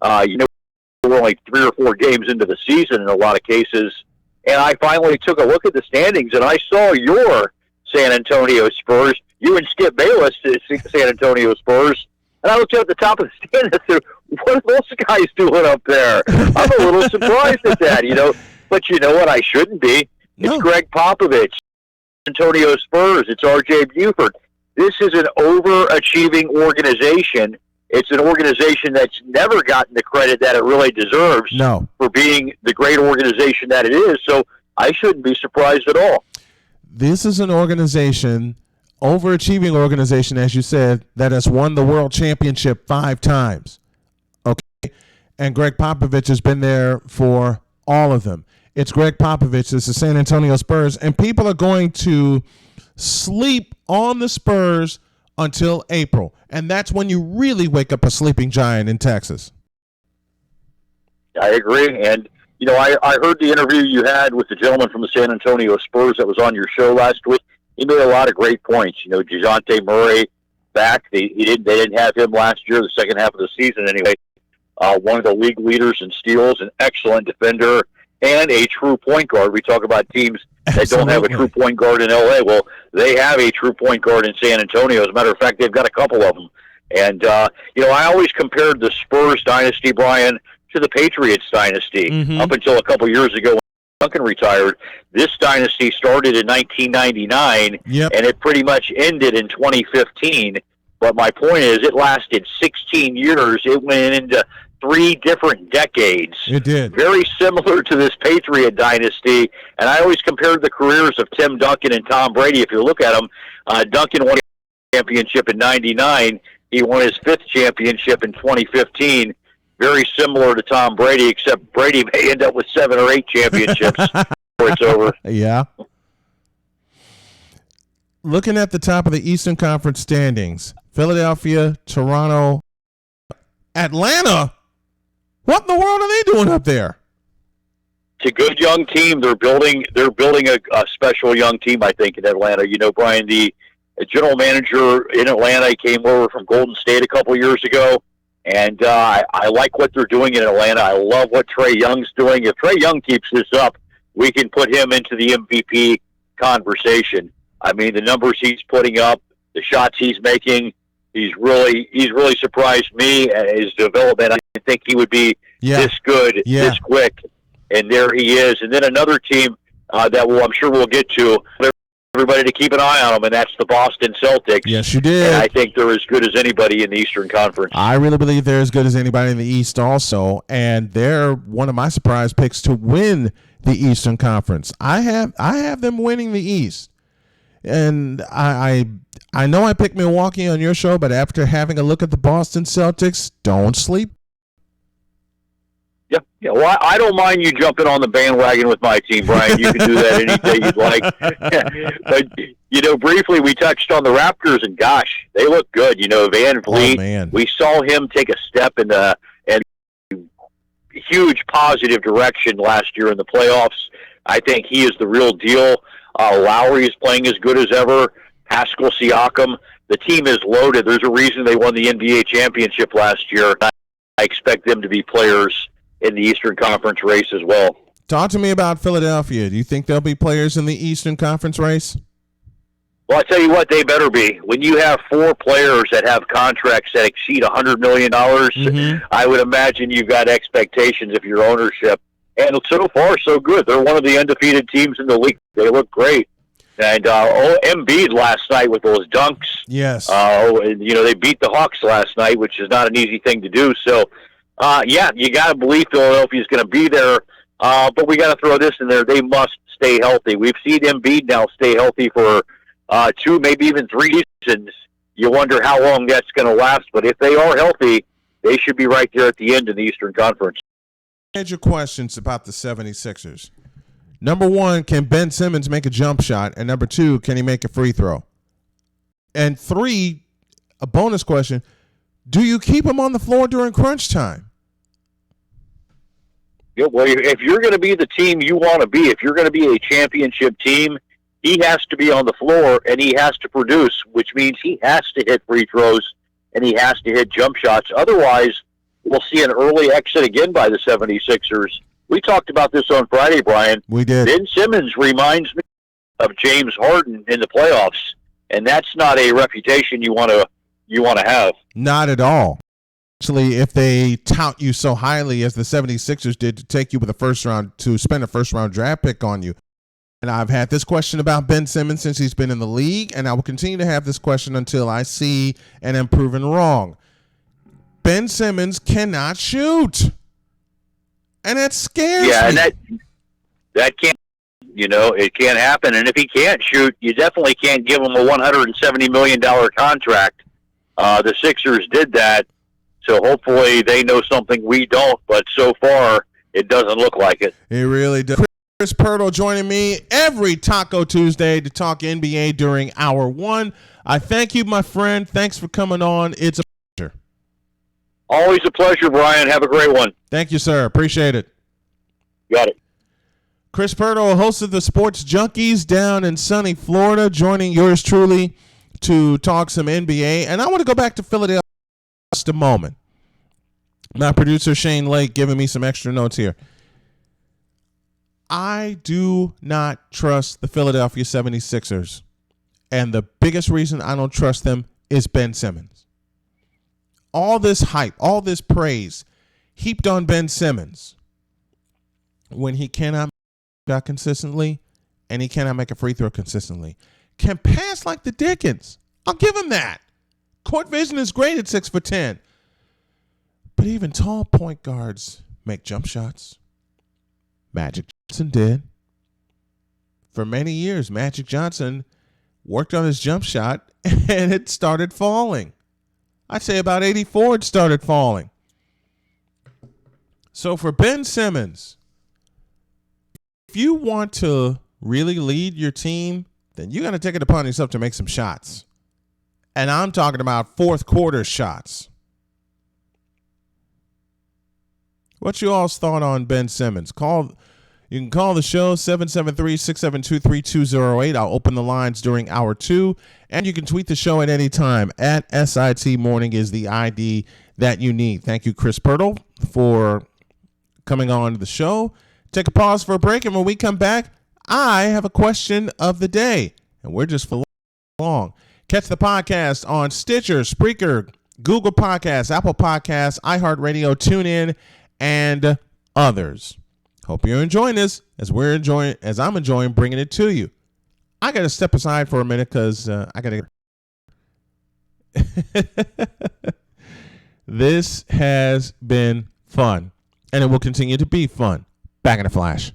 [SPEAKER 3] We're only 3 or 4 games into the season in a lot of cases. And I finally took a look at the standings, and I saw your San Antonio Spurs, you and Skip Bayless, San Antonio Spurs. And I looked at the top of the stand and said, what are those guys doing up there? I'm a little surprised at that, But you know what? I shouldn't be. It's Greg Popovich, Antonio Spurs. It's R.J. Buford. This is an overachieving organization. It's an organization that's never gotten the credit that it really deserves for being the great organization that it is. So I shouldn't be surprised at all.
[SPEAKER 8] This is an organization, overachieving organization, as you said, that has won the world championship 5 times. Okay? And Greg Popovich has been there for all of them. It's Greg Popovich. It's the San Antonio Spurs. And people are going to sleep on the Spurs until April. And that's when you really wake up a sleeping giant in Texas.
[SPEAKER 3] I agree. And, I heard the interview you had with the gentleman from the San Antonio Spurs that was on your show last week. He made a lot of great points. DeJounte Murray back. They didn't have him last year, the second half of the season anyway. One of the league leaders in steals, an excellent defender, and a true point guard. We talk about teams that don't have a true point guard in L.A. Well, they have a true point guard in San Antonio. As a matter of fact, they've got a couple of them. And, I always compared the Spurs dynasty, Brian, to the Patriots dynasty up until a couple years ago when Duncan retired. This dynasty started in 1999, and it pretty much ended in 2015. But my point is it lasted 16 years. It went into 3 different decades.
[SPEAKER 8] It did.
[SPEAKER 3] Very similar to this Patriot dynasty. And I always compared the careers of Tim Duncan and Tom Brady. If you look at them, Duncan won a championship in 99. He won his 5th championship in 2015. Very similar to Tom Brady, except Brady may end up with 7 or 8 championships before it's over.
[SPEAKER 8] Yeah. Looking at the top of the Eastern Conference standings, Philadelphia, Toronto, Atlanta. What in the world are they doing up there?
[SPEAKER 3] It's a good young team. They're building a special young team, I think, in Atlanta. You know, Brian, the general manager in Atlanta came over from Golden State a couple years ago, and I like what they're doing in Atlanta. I love what Trae Young's doing. If Trae Young keeps this up, we can put him into the MVP conversation. I mean, the numbers he's putting up, the shots he's making, he's really surprised me at his development. I didn't think he would be this good, this quick, and there he is. And then another team that I'm sure we'll get to, everybody to keep an eye on them, and that's the Boston Celtics.
[SPEAKER 8] Yes, you did.
[SPEAKER 3] And I think they're as good as anybody in the Eastern Conference.
[SPEAKER 8] I really believe they're as good as anybody in the East also, and they're one of my surprise picks to win the Eastern Conference. I have them winning the East. And I know I picked Milwaukee on your show, but after having a look at the Boston Celtics, don't sleep.
[SPEAKER 3] Yeah. Well, I don't mind you jumping on the bandwagon with my team, Brian. You can do that any day you'd like. But, briefly we touched on the Raptors, and gosh, they look good. Van Vliet, we saw him take a step in a huge positive direction last year in the playoffs. I think he is the real deal. Lowry is playing as good as ever. Pascal Siakam. The team is loaded. There's a reason they won the NBA championship last year. I expect them to be players in the Eastern Conference race as well.
[SPEAKER 8] Talk to me about Philadelphia. Do you think they'll be players in the Eastern Conference race?
[SPEAKER 3] Well, I tell you what, they better be. When you have 4 players that have contracts that exceed $100 million, I would imagine you've got expectations of your ownership. And so far, so good. They're one of the undefeated teams in the league. They look great. And Embiid last night with those dunks.
[SPEAKER 8] Yes.
[SPEAKER 3] They beat the Hawks last night, which is not an easy thing to do. So, you got to believe Philadelphia's going to be there. But we got to throw this in there. They must stay healthy. We've seen Embiid now stay healthy for 2, maybe even 3 seasons. You wonder how long that's going to last. But if they are healthy, they should be right there at the end in the Eastern Conference.
[SPEAKER 8] Major questions about the 76ers. Number 1, can Ben Simmons make a jump shot? And number 2, can he make a free throw? And 3, a bonus question, do you keep him on the floor during crunch time?
[SPEAKER 3] Yeah, well, if you're going to be the team you want to be, if you're going to be a championship team, he has to be on the floor and he has to produce, which means he has to hit free throws and he has to hit jump shots. Otherwise, we'll see an early exit again by the 76ers. We talked about this on Friday, Brian.
[SPEAKER 8] We did.
[SPEAKER 3] Ben Simmons reminds me of James Harden in the playoffs, and that's not a reputation you want to have.
[SPEAKER 8] Not at all. Actually, if they tout you so highly as the 76ers did to take you with to spend a first-round draft pick on you. And I've had this question about Ben Simmons since he's been in the league, and I will continue to have this question until I see and am proven wrong. Ben Simmons cannot shoot. And that scares me.
[SPEAKER 3] Yeah, and that can't, it can't happen. And if he can't shoot, you definitely can't give him a $170 million contract. The Sixers did that, so hopefully they know something we don't, but so far it doesn't look like it.
[SPEAKER 8] It really does. Chris Pirtle joining me every Taco Tuesday to talk NBA during Hour 1. I thank you, my friend. Thanks for coming on. It's a pleasure.
[SPEAKER 3] Always a pleasure, Brian. Have a great one.
[SPEAKER 8] Thank you, sir. Appreciate it.
[SPEAKER 3] Got it.
[SPEAKER 8] Chris Pirtle, host of the Sports Junkies down in sunny Florida, joining yours truly to talk some NBA, and I want to go back to Philadelphia just a moment. My producer, Shane Lake, giving me some extra notes here. I do not trust the Philadelphia 76ers, and the biggest reason I don't trust them is Ben Simmons. All this hype, all this praise heaped on Ben Simmons when he cannot make a shot consistently and he cannot make a free throw consistently. Can pass like the Dickens. I'll give him that. Court vision is great at 6'10". But even tall point guards make jump shots. Magic Johnson did. For many years, Magic Johnson worked on his jump shot and it started falling. I'd say about 84 it started falling. So for Ben Simmons, if you want to really lead your team, then you got to take it upon yourself to make some shots. And I'm talking about fourth quarter shots. What's you all's thought on Ben Simmons? You can call the show 773-672-3208. I'll open the lines during hour 2. And you can tweet the show at any time. At SIT Morning is the ID that you need. Thank you, Chris Pirtle, for coming on to the show. Take a pause for a break. And when we come back, I have a question of the day. And we're just for long. Catch the podcast on Stitcher, Spreaker, Google Podcasts, Apple Podcasts, iHeartRadio, TuneIn, and others. Hope you're enjoying this as I'm enjoying bringing it to you. I got to step aside for a minute because I got to. This has been fun, and it will continue to be fun. Back in a flash.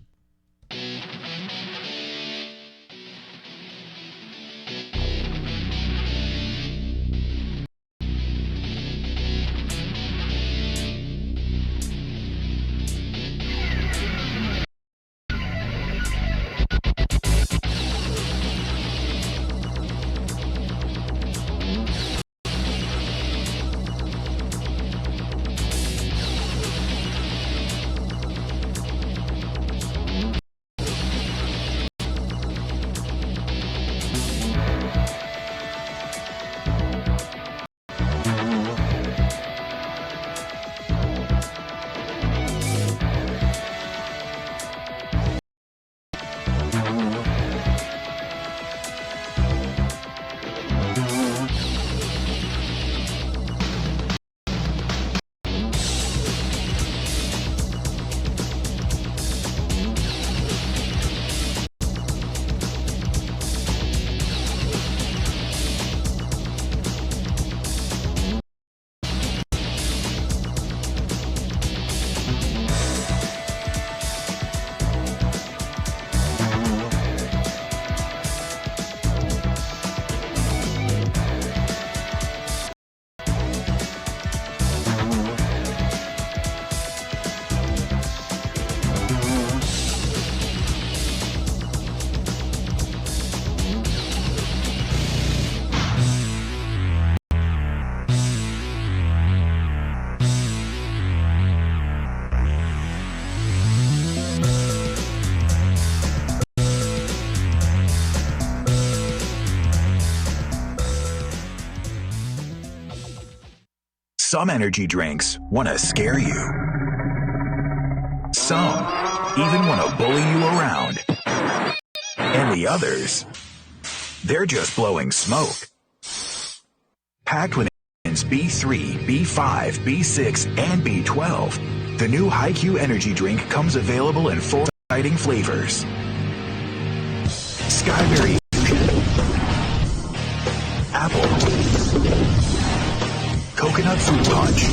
[SPEAKER 2] Some energy drinks want to scare you. Some even want to bully you around. And the others, they're just blowing smoke. Packed with vitamins B3, B5, B6, and B12, the new HiQ energy drink comes available in 4 exciting flavors. Skyberry Fusion, Apple, Coconut Fruit Punch,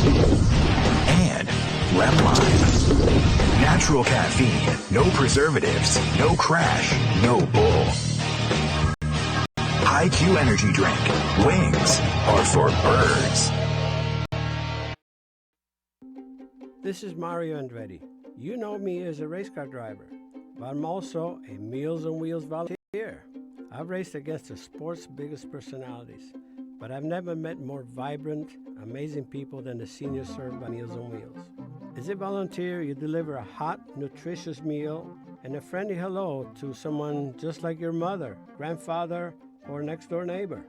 [SPEAKER 2] and Lemon Lime. Natural caffeine, no preservatives, no crash, no bull. HiQ energy drink. Wings are for birds.
[SPEAKER 1] This is Mario Andretti. You know me as a race car driver, but I'm also a Meals on Wheels volunteer. I've raced against the sport's biggest personalities, but I've never met more vibrant, amazing people than the seniors served by Meals on Wheels. As a volunteer, you deliver a hot, nutritious meal and a friendly hello to someone just like your mother, grandfather, or next-door neighbor.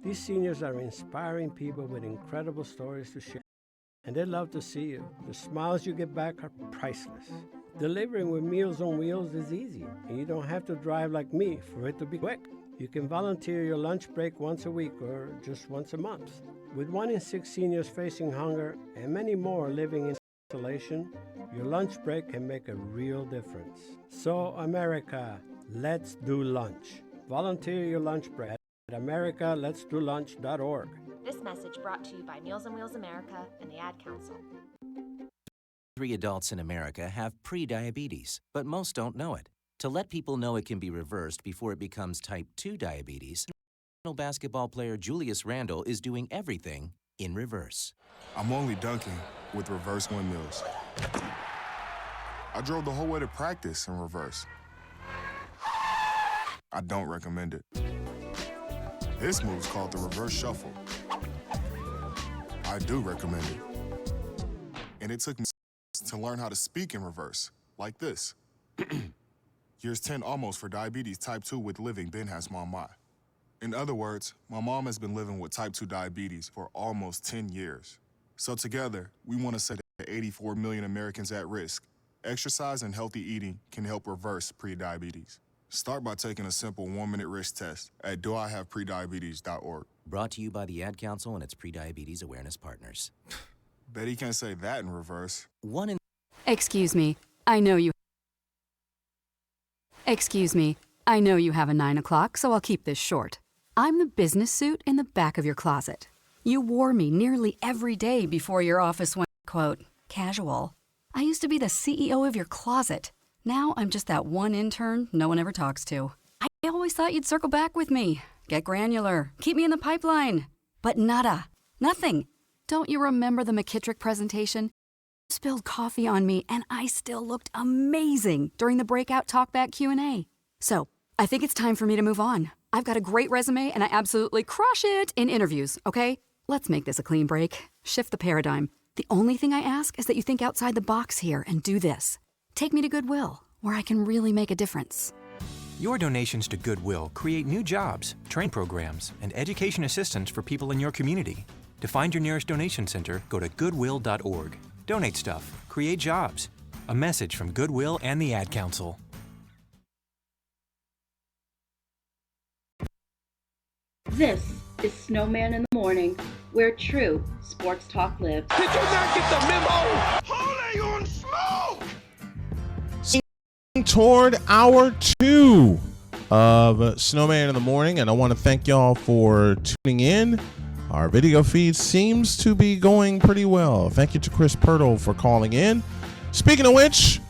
[SPEAKER 1] These seniors are inspiring people with incredible stories to share. And they love to see you. The smiles you get back are priceless. Delivering with Meals on Wheels is easy, and you don't have to drive like me for it to be quick. You can volunteer your lunch break once a week or just once a month. With 1 in 6 seniors facing hunger and many more living in isolation, your lunch break can make a real difference. So, America, let's do lunch. Volunteer your lunch break at americaletsdolunch.org.
[SPEAKER 22] This message brought to you by Meals on Wheels America and the Ad Council.
[SPEAKER 12] 3 adults in America have prediabetes, but most don't know it. To let people know it can be reversed before it becomes type 2 diabetes, professional basketball player Julius Randle is doing everything in reverse.
[SPEAKER 13] I'm only dunking with reverse windmills. I drove the whole way to practice in reverse. I don't recommend it. This move's called the reverse shuffle. I do recommend it. And it took me to learn how to speak in reverse, like this. Years 10 almost for diabetes type 2 with living Ben has mom my. In other words, my mom has been living with type 2 diabetes for almost 10 years. So together, we want to say that 84 million Americans at risk. Exercise and healthy eating can help reverse prediabetes. Start by taking a simple 1-minute risk test at doihaveprediabetes.org.
[SPEAKER 12] Brought to you by the Ad Council and its prediabetes awareness partners.
[SPEAKER 13] Bet he can't say that in reverse.
[SPEAKER 5] Excuse me, I know you have a 9 o'clock, so I'll keep this short. I'm the business suit in the back of your closet. You wore me nearly every day before your office went, quote, casual. I used to be the CEO of your closet. Now I'm just that one intern no one ever talks to. I always thought you'd circle back with me, get granular, keep me in the pipeline. But nada, nothing. Don't you remember the McKittrick presentation? You spilled coffee on me and I still looked amazing during the breakout talkback Q&A. So I think it's time for me to move on. I've got a great resume and I absolutely crush it in interviews, okay? Let's make this a clean break. Shift the paradigm. The only thing I ask is that you think outside the box here and do this. Take me to Goodwill, where I can really make a difference.
[SPEAKER 6] Your donations to Goodwill create new jobs, train programs, and education assistance for people in your community. To find your nearest donation center, go to goodwill.org. Donate stuff, create jobs. A message from Goodwill and the Ad Council.
[SPEAKER 23] This is Snowman in the Morning, where true sports talk lives.
[SPEAKER 4] Did you not get the memo? Holy on smoke!
[SPEAKER 8] Toward hour 2 of Snowman in the Morning, and I want to thank y'all for tuning in. Our video feed seems to be going pretty well. Thank you to Chris Pirtle for calling in. Speaking of which,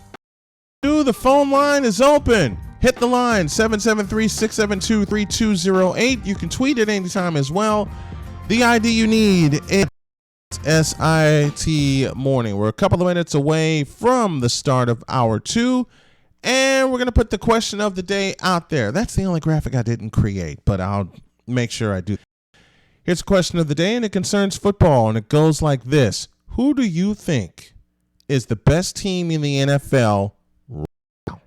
[SPEAKER 8] the phone line is open. Hit the line, 773-672-3208. You can tweet at any time as well. The ID you need is SIT Morning. We're a couple of minutes away from the start of hour 2, and we're going to put the question of the day out there. That's the only graphic I didn't create, but I'll make sure I do. Here's a question of the day, and it concerns football, and it goes like this. Who do you think is the best team in the NFL right now?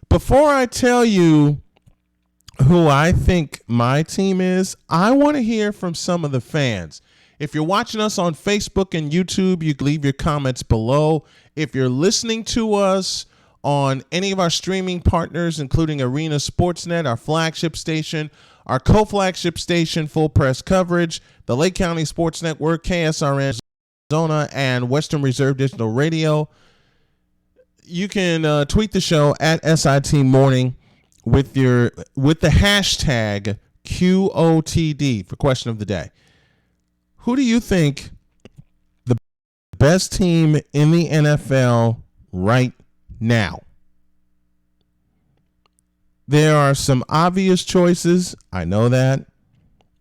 [SPEAKER 8] Before I tell you who I think my team is, I want to hear from some of the fans. If you're watching us on Facebook and YouTube, you can leave your comments below. If you're listening to us on any of our streaming partners, including Arena Sportsnet, our flagship station, our co-flagship station, Full Press Coverage, the Lake County Sports Network, KSRN Arizona, and Western Reserve Digital Radio, you can tweet the show at SIT Morning with the hashtag QOTD for question of the day. Who do you think the best team in the NFL right now? There are some obvious choices. I know that.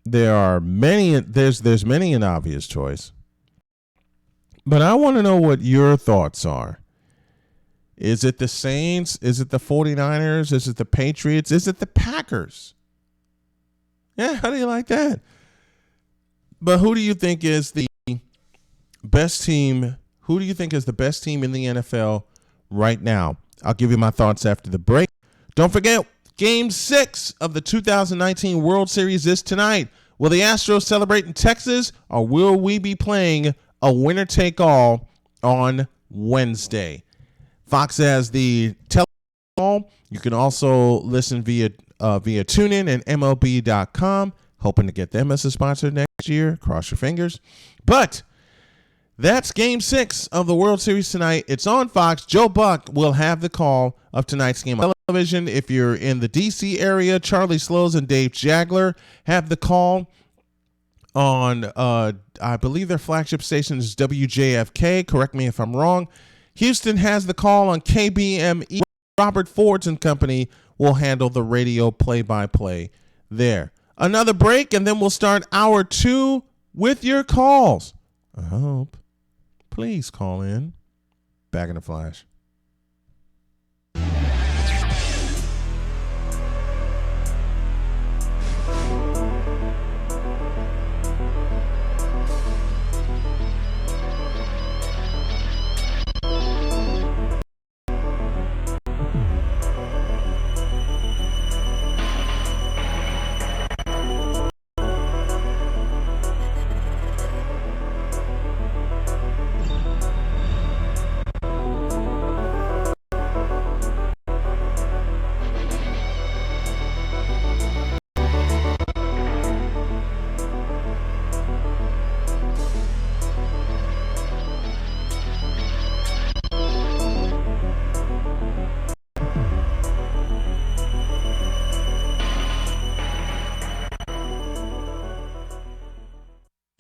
[SPEAKER 8] There are many. There's many an obvious choice. But I want to know what your thoughts are. Is it the Saints? Is it the 49ers? Is it the Patriots? Is it the Packers? Yeah, how do you like that? But who do you think is the best team? Who do you think is the best team in the NFL right now? I'll give you my thoughts after the break. Don't forget, Game 6 of the 2019 World Series is tonight. Will the Astros celebrate in Texas, or will we be playing a winner-take-all on Wednesday? Fox has the telephone. You can also listen via TuneIn and MLB.com. Hoping to get them as a sponsor next year. Cross your fingers. But that's Game 6 of the World Series tonight. It's on Fox. Joe Buck will have the call of tonight's game on television. If you're in the D.C. area, Charlie Slows and Dave Jagler have the call on, I believe their flagship station is WJFK. Correct me if I'm wrong. Houston has the call on KBME. Robert Fords and company will handle the radio play-by-play there. Another break, and then we'll start hour 2 with your calls. I hope. Please call in. Back in a flash.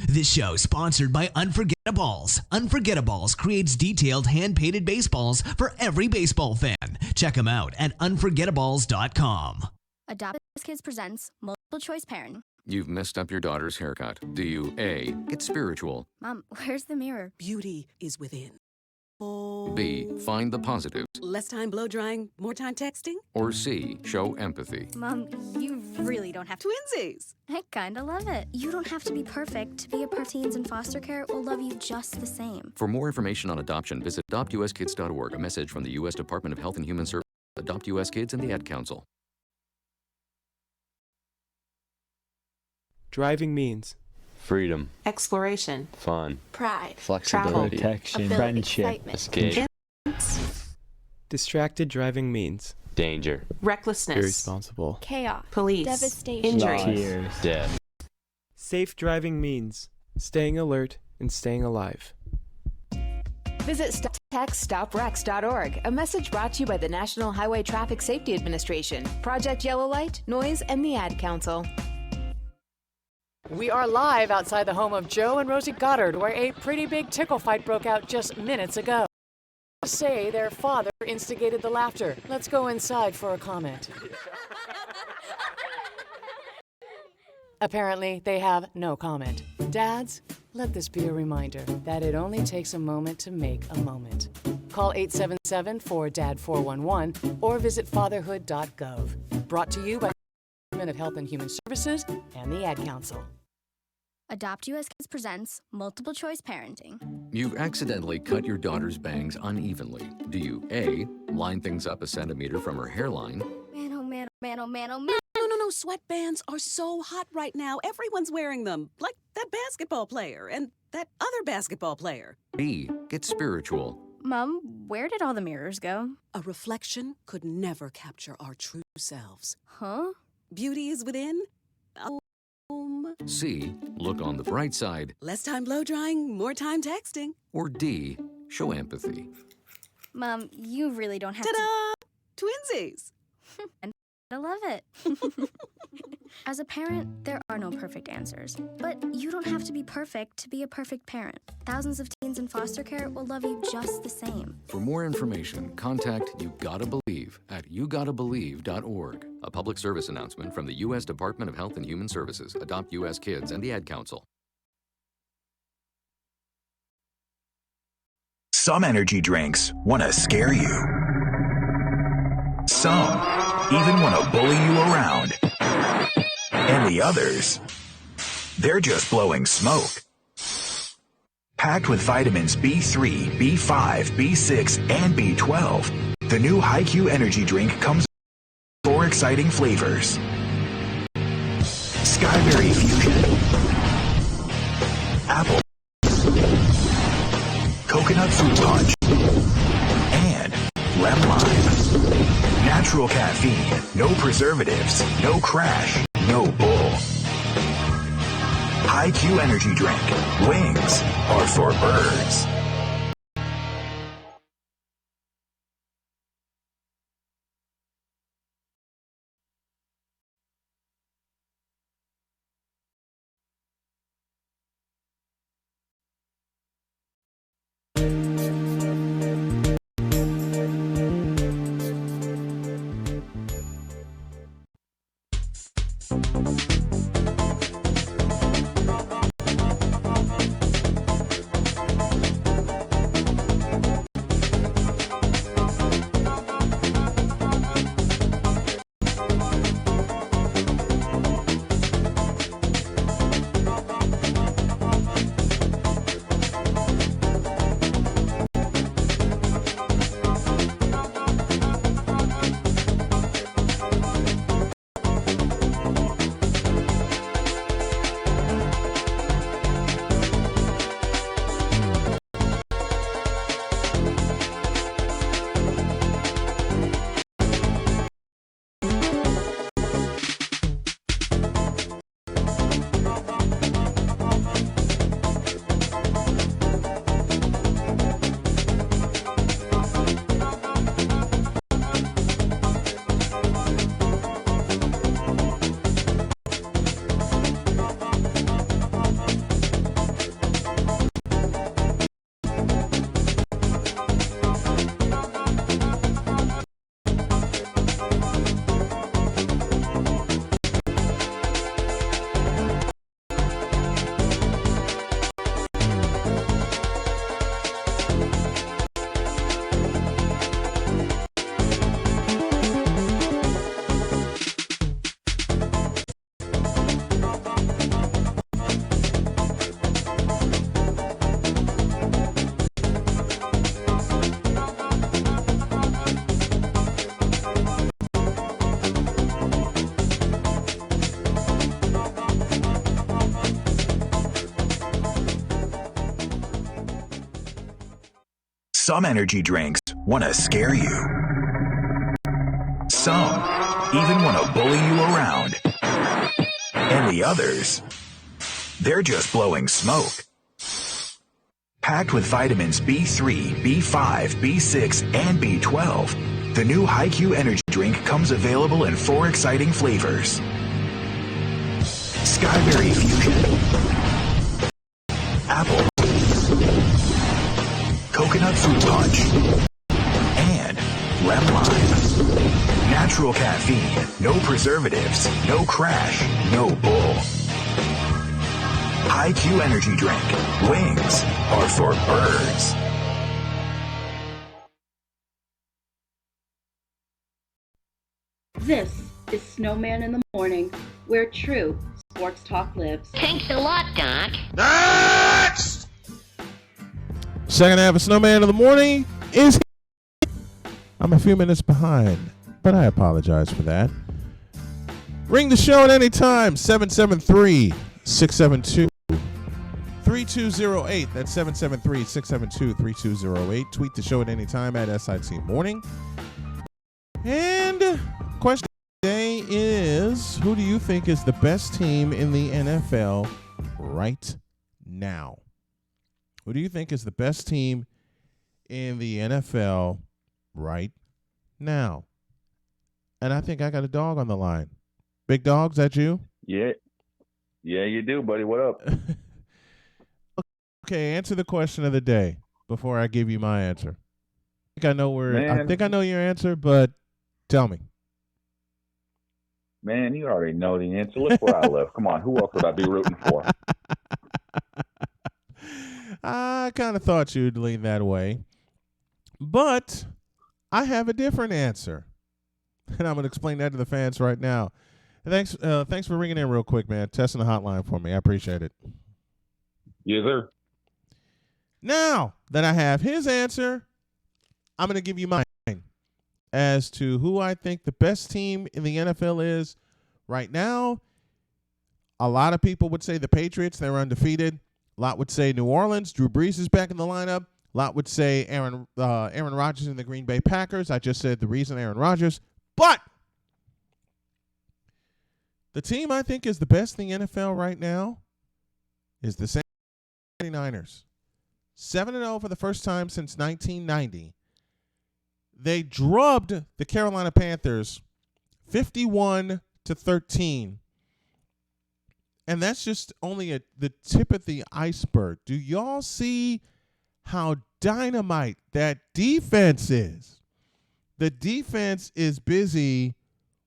[SPEAKER 14] This show sponsored by Unforgettables. Unforgettables creates detailed hand-painted baseballs for every baseball fan. Check them out at unforgettables.com.
[SPEAKER 7] Adopt Kids presents multiple choice parenting.
[SPEAKER 9] You've messed up your daughter's haircut. Do you A, get spiritual?
[SPEAKER 7] Mom, where's the mirror?
[SPEAKER 10] Beauty is within.
[SPEAKER 9] B, find the positives?
[SPEAKER 10] Less time blow drying, more time texting?
[SPEAKER 9] Or C, show empathy?
[SPEAKER 7] Mom, you really don't have to.
[SPEAKER 10] Twinsies!
[SPEAKER 7] I kinda love it. You don't have to be perfect. To be a part teens in foster care will love you just the same.
[SPEAKER 9] For more information on adoption, visit adoptuskids.org. A message from the U.S. Department of Health and Human Services, Adopt U.S. Kids, and the Ad Council.
[SPEAKER 24] Driving means
[SPEAKER 25] freedom,
[SPEAKER 10] exploration,
[SPEAKER 25] fun,
[SPEAKER 10] pride,
[SPEAKER 25] flexibility,
[SPEAKER 24] protection,
[SPEAKER 25] friendship, escape.
[SPEAKER 24] Distracted driving means
[SPEAKER 25] danger,
[SPEAKER 10] recklessness,
[SPEAKER 24] irresponsible,
[SPEAKER 7] chaos,
[SPEAKER 10] police,
[SPEAKER 7] devastation,
[SPEAKER 10] injury,
[SPEAKER 25] tears, death.
[SPEAKER 24] Safe driving means staying alert and staying alive.
[SPEAKER 26] Visit TextStopWrecks.org. A message brought to you by the National Highway Traffic Safety Administration, Project Yellow Light, Noise, and the Ad Council.
[SPEAKER 27] We are live outside the home of Joe and Rosie Goddard, where a pretty big tickle fight broke out just minutes ago. Say their father instigated the laughter. Let's go inside for a comment. Apparently, they have no comment. Dads, let this be a reminder that it only takes a moment to make a moment. Call 877-4DAD-411 or visit fatherhood.gov. Brought to you by the Department of Health and Human Services and the Ad Council.
[SPEAKER 7] Adopt U.S. Kids presents multiple choice parenting.
[SPEAKER 9] You've accidentally cut your daughter's bangs unevenly. Do you A, line things up a centimeter from her hairline?
[SPEAKER 7] Man, oh man, oh man, oh man, oh man.
[SPEAKER 10] No, sweatbands are so hot right now. Everyone's wearing them, like that basketball player and that other basketball player.
[SPEAKER 9] B, get spiritual.
[SPEAKER 7] Mom, where did all the mirrors go?
[SPEAKER 10] A reflection could never capture our true selves.
[SPEAKER 7] Huh?
[SPEAKER 10] Beauty is within.
[SPEAKER 9] C, look on the bright side.
[SPEAKER 10] Less time blow drying, more time texting.
[SPEAKER 9] Or D, show empathy.
[SPEAKER 7] Mom, you really don't have
[SPEAKER 10] Ta-da! Twinsies!
[SPEAKER 7] I love it. As a parent, there are no perfect answers. But you don't have to be perfect to be a perfect parent. Thousands of teens in foster care will love you just the same.
[SPEAKER 9] For more information, contact You Gotta Believe at YouGottaBelieve.org. A public service announcement from the U.S. Department of Health and Human Services, Adopt U.S. Kids, and the Ad Council.
[SPEAKER 2] Some energy drinks want to scare you. Some even want to bully you around. And the others, they're just blowing smoke. Packed with vitamins B3, B5, B6, and B12, the new HiQ energy drink comes 4 exciting flavors. Skyberry Fusion, Apple, Coconut Fruit Punch, and Lemon Lime. Natural caffeine, no preservatives, no crash, no bull. High Q energy drink. Wings are for birds. Some energy drinks want to scare you. Some even want to bully you around. And the others, they're just blowing smoke. Packed with vitamins B3, B5, B6, and B12, the new HiQ energy drink comes available in 4 exciting flavors. Skyberry Fusion, Apple, Coconut Fruit Punch, and Lemon Lime. Natural caffeine, no preservatives, no crash, no bull. High Q energy drink. Wings are for birds.
[SPEAKER 23] This is Snowman in the Morning, where true sports talk lives.
[SPEAKER 11] Thanks a lot, Doc.
[SPEAKER 8] Next! Second half of Snowman in the Morning is here. I'm a few minutes behind, but I apologize for that. Ring the show at any time, 773-672-3208. That's 773-672-3208. Tweet the show at any time at SIT Morning. And question today is, who do you think is the best team in the NFL right now? Who do you think is the best team in the NFL right now? And I think I got a dog on the line. Big Dog, is that you?
[SPEAKER 15] Yeah. Yeah, you do, buddy. What up?
[SPEAKER 8] Okay, answer the question of the day before I give you my answer. I think I know your answer, but tell me.
[SPEAKER 15] Man, you already know the answer. Look where I live. Come on, who else would I be rooting for?
[SPEAKER 8] I kind of thought you'd lean that way, but I have a different answer, and I'm going to explain that to the fans right now. Thanks for ringing in real quick, man. Testing the hotline for me. I appreciate it.
[SPEAKER 15] Yes, sir.
[SPEAKER 8] Now that I have his answer, I'm going to give you mine. as to who I think the best team in the NFL is right now, a lot of people would say the Patriots. They're undefeated. A lot would say New Orleans. Drew Brees is back in the lineup. A lot would say Aaron Rodgers and the Green Bay Packers. I just said the reason Aaron Rodgers. But the team I think is the best in the NFL right now is the 49ers. 7-0 for the first time since 1990. They drubbed the Carolina Panthers 51-13. And that's just only the tip of the iceberg. Do y'all see how dynamite that defense is? The defense is busy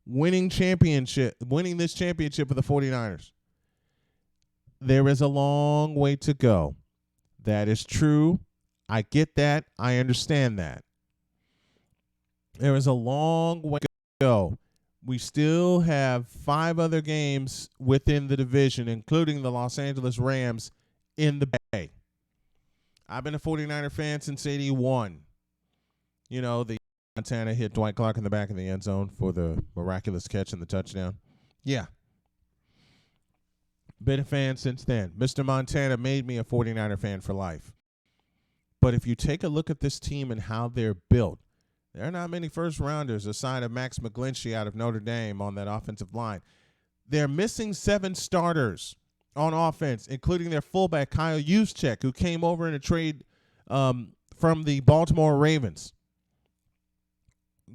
[SPEAKER 8] winning this championship for the 49ers. There is a long way to go. That is true. I get that. I understand that. There is a long way to go. We still have 5 other games within the division, including the Los Angeles Rams in the Bay. I've been a 49er fan since 81. You know, the Montana hit Dwight Clark in the back of the end zone for the miraculous catch and the touchdown. Yeah. Been a fan since then. Mr. Montana made me a 49er fan for life. But if you take a look at this team and how they're built, there are not many first-rounders aside of Max McGlinchey out of Notre Dame on that offensive line. They're missing 7 starters on offense, including their fullback, Kyle Juszczyk, who came over in a trade from the Baltimore Ravens.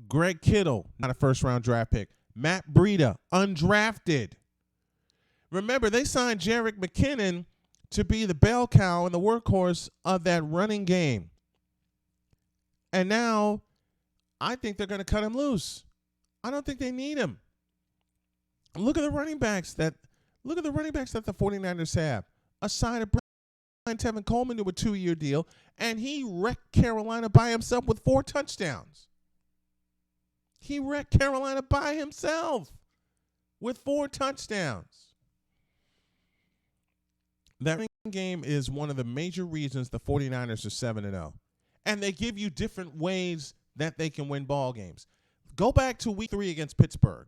[SPEAKER 8] Greg Kittle, not a first-round draft pick. Matt Breida, undrafted. Remember, they signed Jerick McKinnon to be the bell cow and the workhorse of that running game. And now I think they're going to cut him loose. I don't think they need him. Look at the running backs that the 49ers have. Aside of Brian Tevin Coleman to a 2-year deal, and he wrecked Carolina by himself with 4 touchdowns. He wrecked Carolina by himself with 4 touchdowns. That game is one of the major reasons the 49ers are 7-0. And they give you different ways that they can win ball games. Go back to week 3 against Pittsburgh.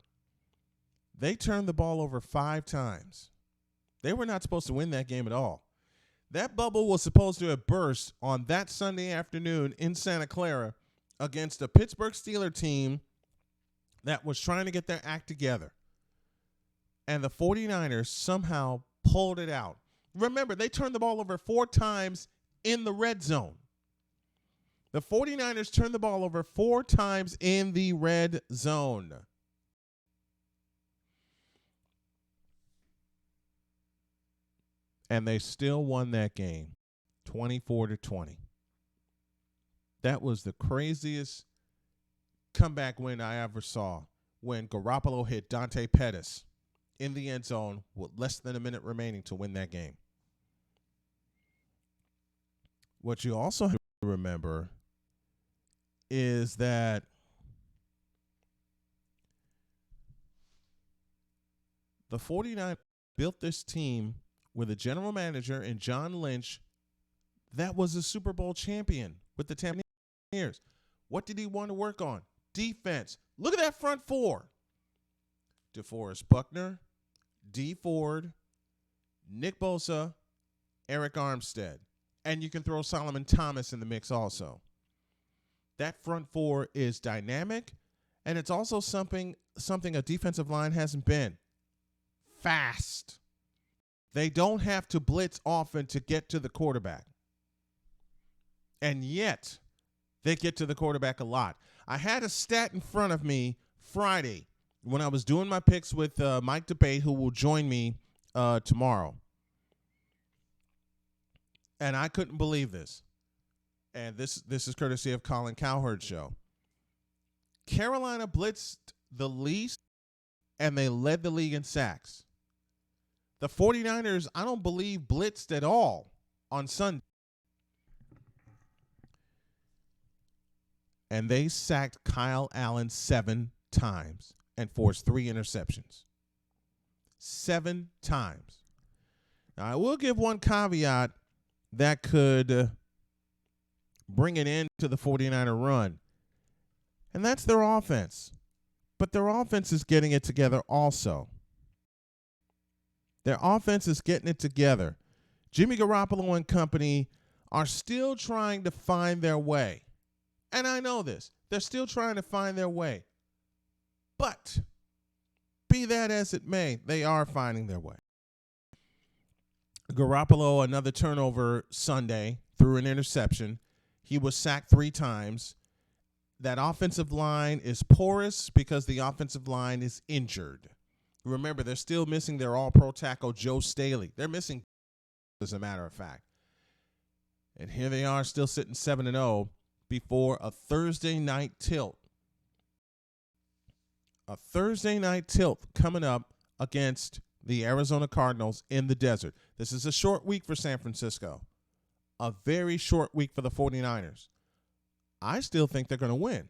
[SPEAKER 8] They turned the ball over 5 times. They were not supposed to win that game at all. That bubble was supposed to have burst on that Sunday afternoon in Santa Clara against a Pittsburgh Steelers team that was trying to get their act together. And the 49ers somehow pulled it out. Remember, they turned the ball over 4 times in the red zone. The 49ers turned the ball over 4 times in the red zone. And they still won that game, 24-20. That was the craziest comeback win I ever saw, when Garoppolo hit Dante Pettis in the end zone with less than a minute remaining to win that game. What you also have to remember is that the 49ers built this team with a general manager in John Lynch that was a Super Bowl champion with the Tampa Buccaneers. What did he want to work on? Defense. Look at that front 4. DeForest Buckner, Dee Ford, Nick Bosa, Eric Armstead. And you can throw Solomon Thomas in the mix also. That front 4 is dynamic, and it's also something a defensive line hasn't been. Fast. They don't have to blitz often to get to the quarterback. And yet, they get to the quarterback a lot. I had a stat in front of me Friday when I was doing my picks with Mike DeBate, who will join me tomorrow. And I couldn't believe this. And this is courtesy of Colin Cowherd's show. Carolina blitzed the least, and they led the league in sacks. The 49ers, I don't believe, blitzed at all on Sunday. And they sacked Kyle Allen 7 times and forced 3 interceptions. 7 times. Now, I will give one caveat that could bring an end to the 49er run. And that's their offense. But their offense is getting it together also. Their offense is getting it together. Jimmy Garoppolo and company are still trying to find their way. And I know this. They're still trying to find their way. But be that as it may, they are finding their way. Garoppolo, another turnover Sunday, threw an interception. He was sacked 3 times. That offensive line is porous because the offensive line is injured. Remember, they're still missing their all-pro tackle, Joe Staley. They're missing, as a matter of fact. And here they are still sitting 7-0 before a Thursday night tilt. A Thursday night tilt coming up against the Arizona Cardinals in the desert. This is a short week for San Francisco. A very short week for the 49ers. I still think they're going to win.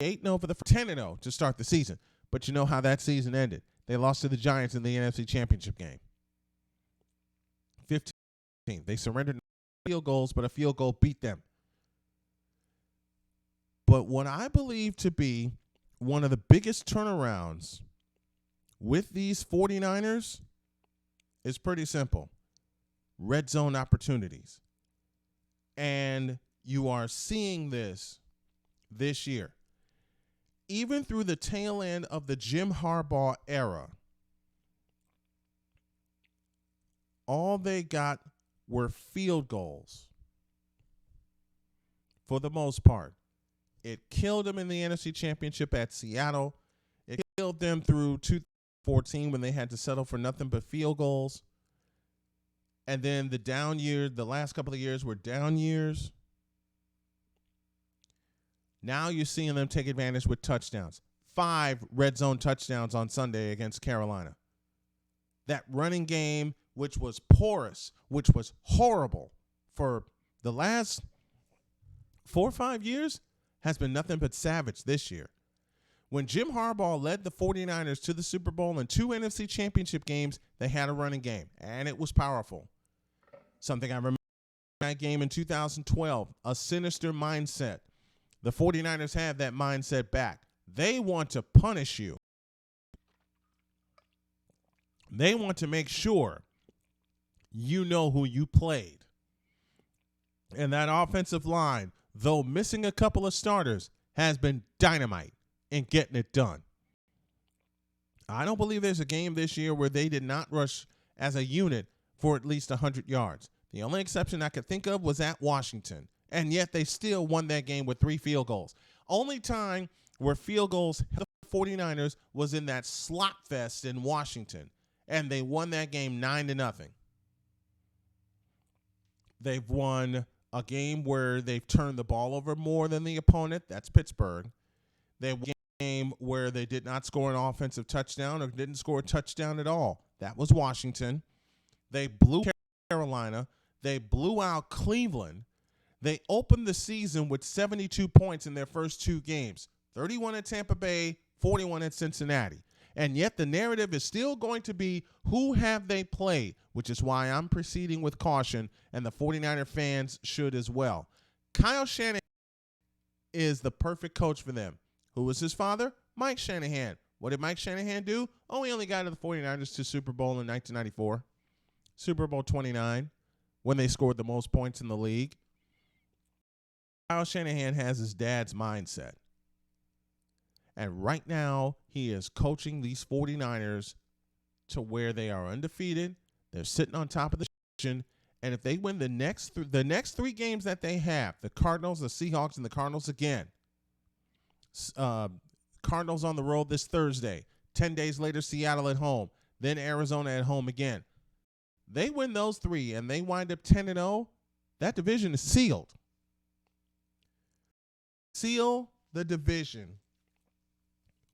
[SPEAKER 8] 8-0 for the 10-0 to start the season. But you know how that season ended. They lost to the Giants in the NFC Championship game. 15. They surrendered field goals, but a field goal beat them. But what I believe to be one of the biggest turnarounds with these 49ers is pretty simple. Red zone opportunities. And you are seeing this year. Even through the tail end of the Jim Harbaugh era, all they got were field goals for the most part. It killed them in the NFC Championship at Seattle. It killed them through 2014 when they had to settle for nothing but field goals. And then the down year, the last couple of years were down years. Now you're seeing them take advantage with touchdowns. 5 red zone touchdowns on Sunday against Carolina. That running game, which was porous, which was horrible for the last 4 or 5 years, has been nothing but savage this year. When Jim Harbaugh led the 49ers to the Super Bowl and 2 NFC Championship games, they had a running game, and it was powerful. Something I remember that game in 2012, a sinister mindset. The 49ers have that mindset back. They want to punish you. They want to make sure you know who you played. And that offensive line, though missing a couple of starters, has been dynamite in getting it done. I don't believe there's a game this year where they did not rush as a unit for at least 100 yards. The only exception I could think of was at Washington. And yet they still won that game with 3 field goals. Only time where field goals hit the 49ers was in that slot fest in Washington. And they won that game 9-0. They've won a game where they've turned the ball over more than the opponent. That's Pittsburgh. They won a game where they did not score an offensive touchdown or didn't score a touchdown at all. That was Washington. They blew Carolina. They blew out Cleveland. They opened the season with 72 points in their first 2 games, 31 at Tampa Bay, 41 at Cincinnati. And yet the narrative is still going to be who have they played, which is why I'm proceeding with caution, and the 49er fans should as well. Kyle Shanahan is the perfect coach for them. Who was his father? Mike Shanahan. What did Mike Shanahan do? Oh, he only got to the 49ers to Super Bowl in 1994, Super Bowl 29, when they scored the most points in the league. Kyle Shanahan has his dad's mindset. And right now, he is coaching these 49ers to where they are undefeated. They're sitting on top of the division. And if they win the next 3 games that they have, the Cardinals, the Seahawks, and the Cardinals again. Cardinals on the road this Thursday. 10 days later, Seattle at home. Then Arizona at home again. They win those 3 and they wind up 10-0. That division is sealed. Seal the division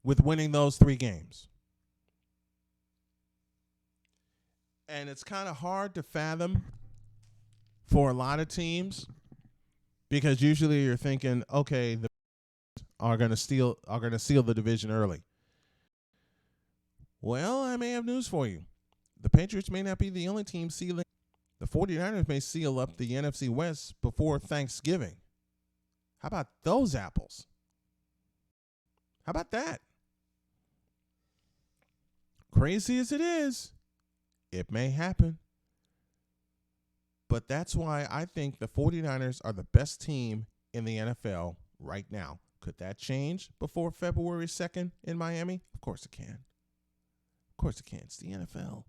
[SPEAKER 8] with winning those 3 games. And it's kind of hard to fathom for a lot of teams because usually you're thinking, okay, the are going to seal the division early. Well, I may have news for you. The Patriots may not be the only team sealing. The 49ers may seal up the NFC West before Thanksgiving. How about those apples? How about that? Crazy as it is, it may happen. But that's why I think the 49ers are the best team in the NFL right now. Could that change before February 2nd in Miami? Of course it can. Of course it can. It's the NFL.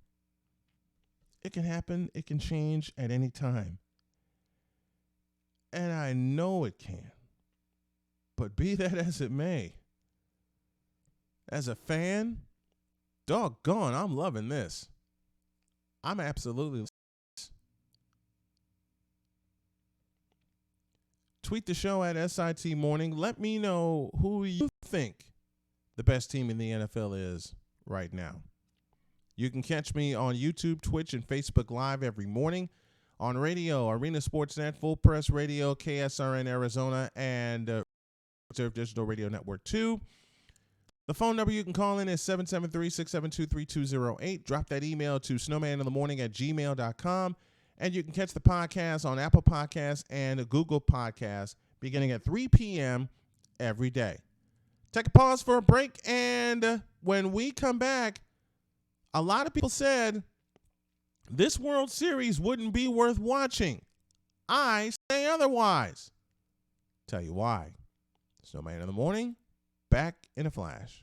[SPEAKER 8] It can happen. It can change at any time. And I know it can. But be that as it may, as a fan, doggone, I'm loving this. I'm absolutely. Tweet the show at SIT Morning. Let me know who you think the best team in the NFL is right now. You can catch me on YouTube, Twitch, and Facebook Live every morning. On radio, Arena Sportsnet, Full Press Radio, KSRN Arizona, and Reserve Digital Radio Network 2. The phone number you can call in is 773-672-3208. Drop that email to snowmaninthemorning@gmail.com. And you can catch the podcast on Apple Podcasts and Google Podcasts beginning at 3 p.m. every day. Take a pause for a break, and when we come back, a lot of people said this World Series wouldn't be worth watching. I say otherwise. Tell you why. Snowman in the Morning, back in a flash.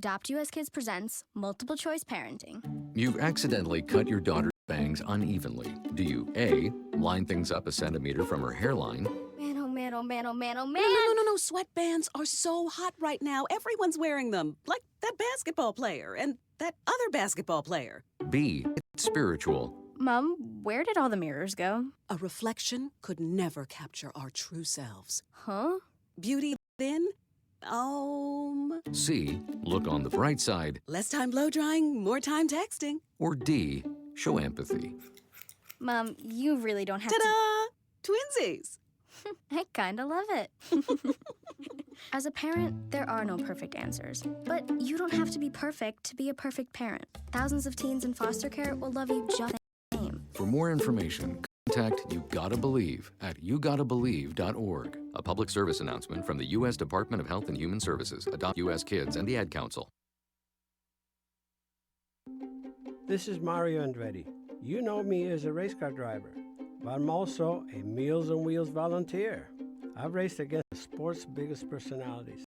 [SPEAKER 7] Adopt US Kids presents Multiple Choice Parenting.
[SPEAKER 9] You've accidentally cut your daughter's bangs unevenly. Do you A, line things up a centimeter from her hairline?
[SPEAKER 7] Man, oh man, oh man, oh man, oh man.
[SPEAKER 10] No. Sweatbands are so hot right now. Everyone's wearing them. Like that basketball player and that other basketball player.
[SPEAKER 9] B, it's spiritual.
[SPEAKER 7] Mom, where did all the mirrors go?
[SPEAKER 10] A reflection could never capture our true selves.
[SPEAKER 7] Huh?
[SPEAKER 10] Beauty then?
[SPEAKER 9] C, look on the bright side.
[SPEAKER 10] Less time blow drying, more time texting.
[SPEAKER 9] Or D, show empathy.
[SPEAKER 7] Mom, you really don't have
[SPEAKER 10] Ta-da! Twinsies!
[SPEAKER 7] I kinda love it. As a parent, there are no perfect answers. But you don't have to be perfect to be a perfect parent. Thousands of teens in foster care will love you just the same.
[SPEAKER 9] For more information, contact You Gotta Believe at yougottabelieve.org. A public service announcement from the U.S. Department of Health and Human Services, Adopt U.S. Kids, and the Ad Council.
[SPEAKER 1] This is Mario Andretti. You know me as a race car driver, but I'm also a Meals on Wheels volunteer. I've raced against the sport's biggest personalities,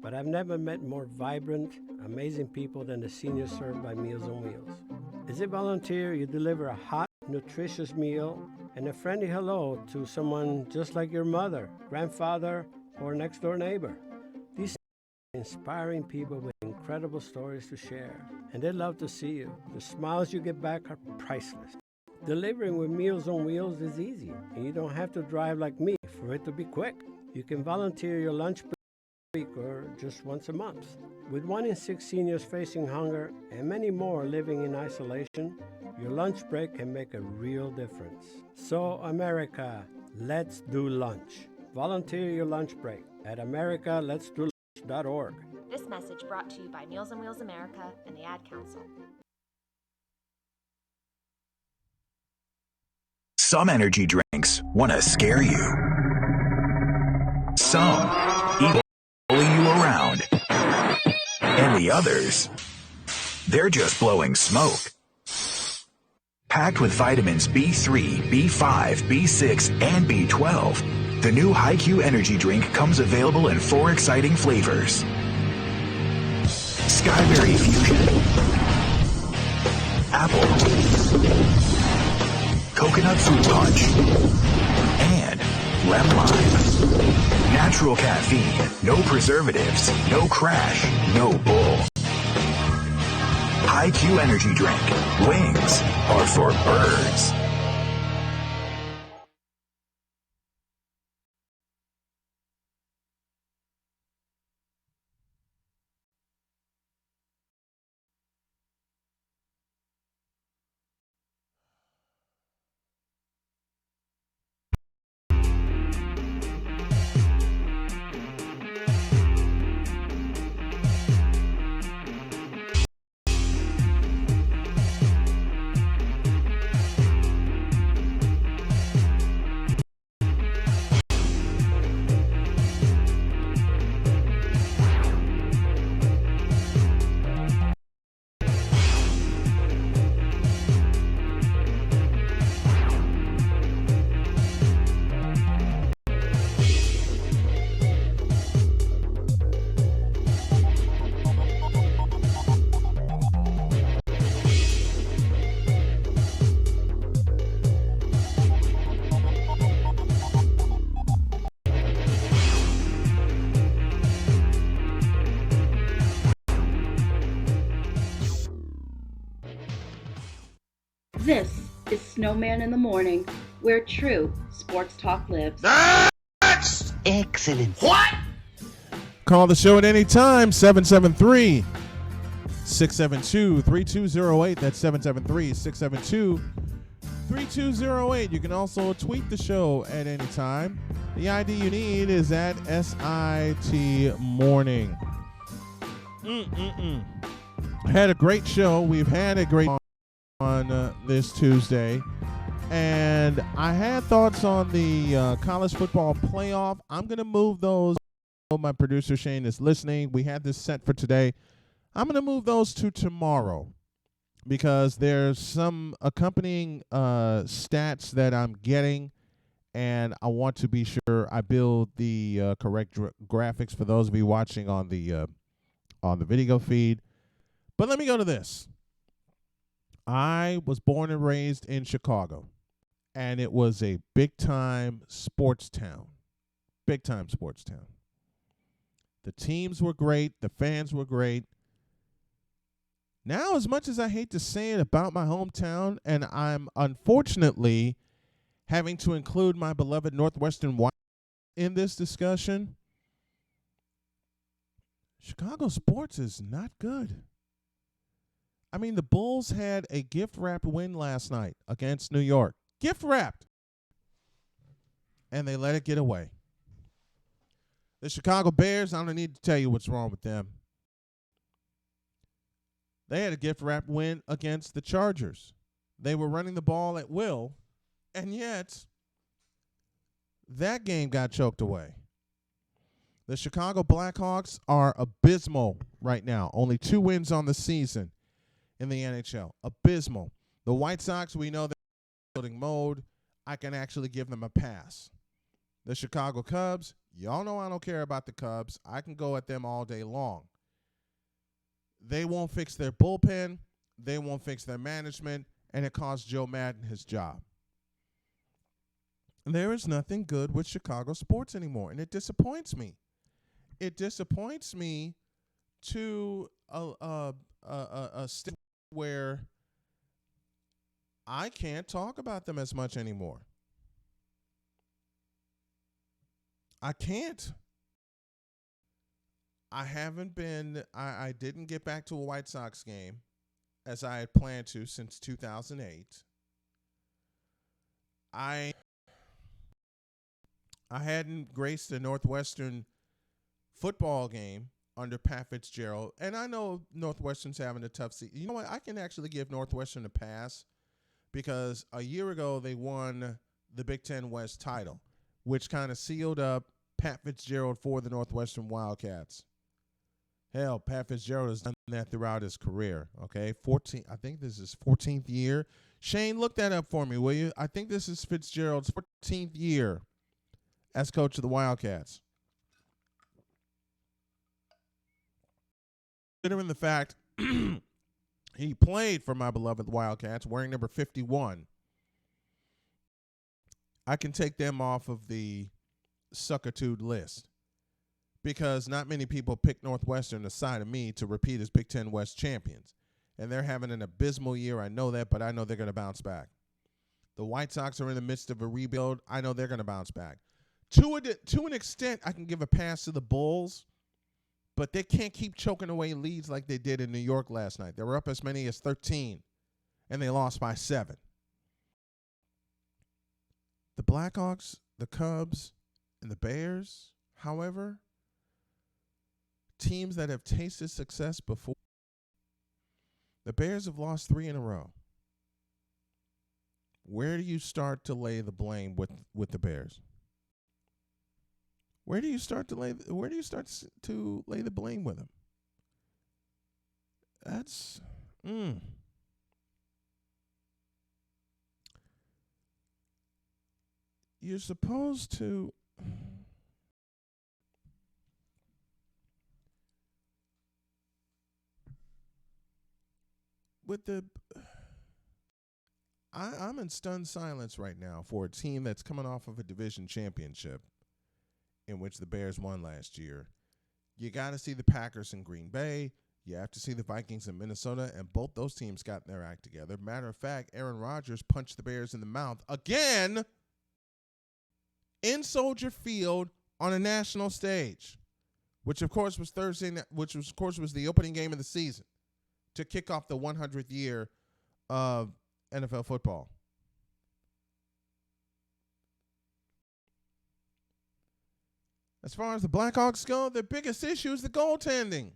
[SPEAKER 1] but I've never met more vibrant, amazing people than the seniors served by Meals on Wheels. As a volunteer, you deliver a hot, nutritious meal and a friendly hello to someone just like your mother, grandfather, or next-door neighbor. These inspiring people with incredible stories to share, and they love to see you. The smiles you get back are priceless. Delivering with Meals on Wheels is easy, and you don't have to drive like me for it to be quick. You can volunteer your lunch break or just once a month. With 1 in 6 seniors facing hunger and many more living in isolation, your lunch break can make a real difference. So, America, let's do lunch. Volunteer your lunch break at americaletsdolunch.org.
[SPEAKER 11] This message brought to you by Meals on Wheels America and the Ad Council.
[SPEAKER 2] Some energy drinks want to scare you. Some even bully you around. And the others, they're just blowing smoke. Packed with vitamins B3, B5, B6, and B12, the new HiQ energy drink comes available in 4 exciting flavors. Skyberry Fusion, Apple, Coconut Fruit Punch, and Lemon Lime. Natural caffeine, no preservatives, no crash, no bull. HiQ energy drink. Wings are for birds.
[SPEAKER 23] This is Snowman in the Morning, where true sports talk lives.
[SPEAKER 8] That's excellent. What? Call the show at any time, 773-672-3208. That's 773-672-3208. You can also tweet the show at any time. The ID you need is at SIT Morning. Had a great show. We've had a great on this Tuesday, and I had thoughts on the college football playoff. I'm going to move those. My producer Shane is listening. We had this set for today. I'm going to move those to tomorrow because there's some accompanying stats that I'm getting, and I want to be sure I build the correct graphics for those of you watching on the on the video feed. But let me go to this. I was born and raised in Chicago, and it was a big-time sports town. Big-time sports town. The teams were great. The fans were great. Now, as much as I hate to say it about my hometown, and I'm unfortunately having to include my beloved Northwestern Wildcats in this discussion, Chicago sports is not good. I mean, the Bulls had a gift-wrapped win last night against New York. Gift-wrapped. And they let it get away. The Chicago Bears, I don't need to tell you what's wrong with them. They had a gift-wrapped win against the Chargers. They were running the ball at will, and yet that game got choked away. The Chicago Blackhawks are abysmal right now. Only 2 wins on the season in the NHL. Abysmal. The White Sox, we know they're in building mode. I can actually give them a pass. The Chicago Cubs, y'all know I don't care about the Cubs. I can go at them all day long. They won't fix their bullpen. They won't fix their management, and it cost Joe Madden his job. There is nothing good with Chicago sports anymore, and it disappoints me. It disappoints me to a state where I can't talk about them as much anymore. I can't. I didn't get back to a White Sox game as I had planned to since 2008. I hadn't graced a Northwestern football game under Pat Fitzgerald, and I know Northwestern's having a tough season. You know what? I can actually give Northwestern a pass because a year ago they won the Big Ten West title, which kind of sealed up Pat Fitzgerald for the Northwestern Wildcats. Hell, Pat Fitzgerald has done that throughout his career, okay? I think this is 14th year. Shane, look that up for me, will you? I think this is Fitzgerald's 14th year as coach of the Wildcats. Considering the fact he played for my beloved Wildcats wearing number 51, I can take them off of the suckitude list because not many people pick Northwestern aside of me to repeat as Big Ten West champions. And they're having an abysmal year. I know that, but I know they're going to bounce back. The White Sox are in the midst of a rebuild. I know they're going to bounce back. To an extent, I can give a pass to the Bulls, but they can't keep choking away leads like they did in New York last night. They were up as many as 13, and they lost by 7. The Blackhawks, the Cubs, and the Bears, however, teams that have tasted success before. The Bears have lost 3 in a row. Where do you start to lay the blame with the Bears? Where do you start to lay the blame with them? That's You're supposed to I'm in stunned silence right now for a team that's coming off of a division championship in which the Bears won last year. You got to see the Packers in Green Bay. You have to see the Vikings in Minnesota, and both those teams got their act together. Matter of fact, Aaron Rodgers punched the Bears in the mouth again in Soldier Field on a national stage, which of course was Thursday night, which was, of course was the opening game of the season to kick off the 100th year of NFL football. As far as the Blackhawks go, their biggest issue is the goaltending.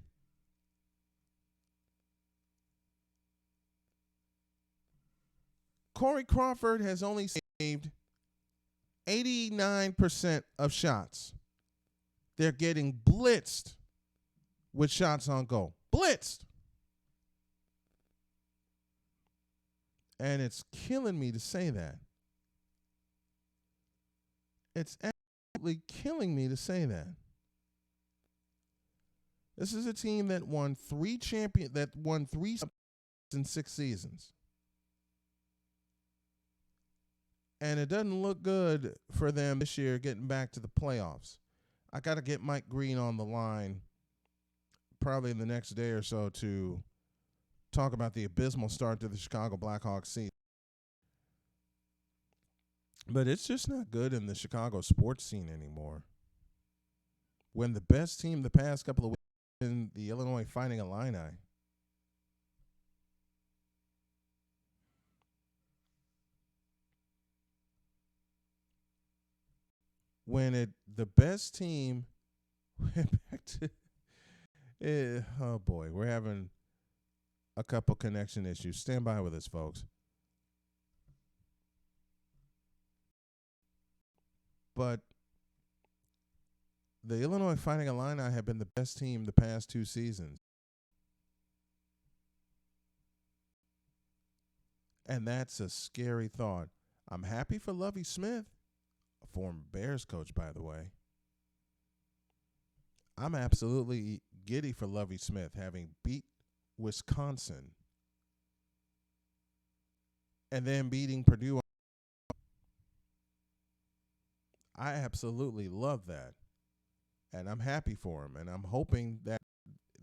[SPEAKER 8] Corey Crawford has only saved 89% of shots. They're getting blitzed with shots on goal. Blitzed. And it's killing me to say that. It's absolutely killing me to say that. This is a team that won three in 6 seasons. And it doesn't look good for them this year getting back to the playoffs. I got to get Mike Green on the line probably in the next day or so to talk about the abysmal start to the Chicago Blackhawks season. But it's just not good in the Chicago sports scene anymore. When the best team the past couple of weeks in the Illinois Fighting Illini. When the best team went back to, oh boy, we're having a couple connection issues. Stand by with us, folks. But the Illinois Fighting Illini have been the best team the past 2 seasons. And that's a scary thought. I'm happy for Lovie Smith, a former Bears coach, by the way. I'm absolutely giddy for Lovie Smith having beat Wisconsin and then beating Purdue. I absolutely love that. And I'm happy for him. And I'm hoping that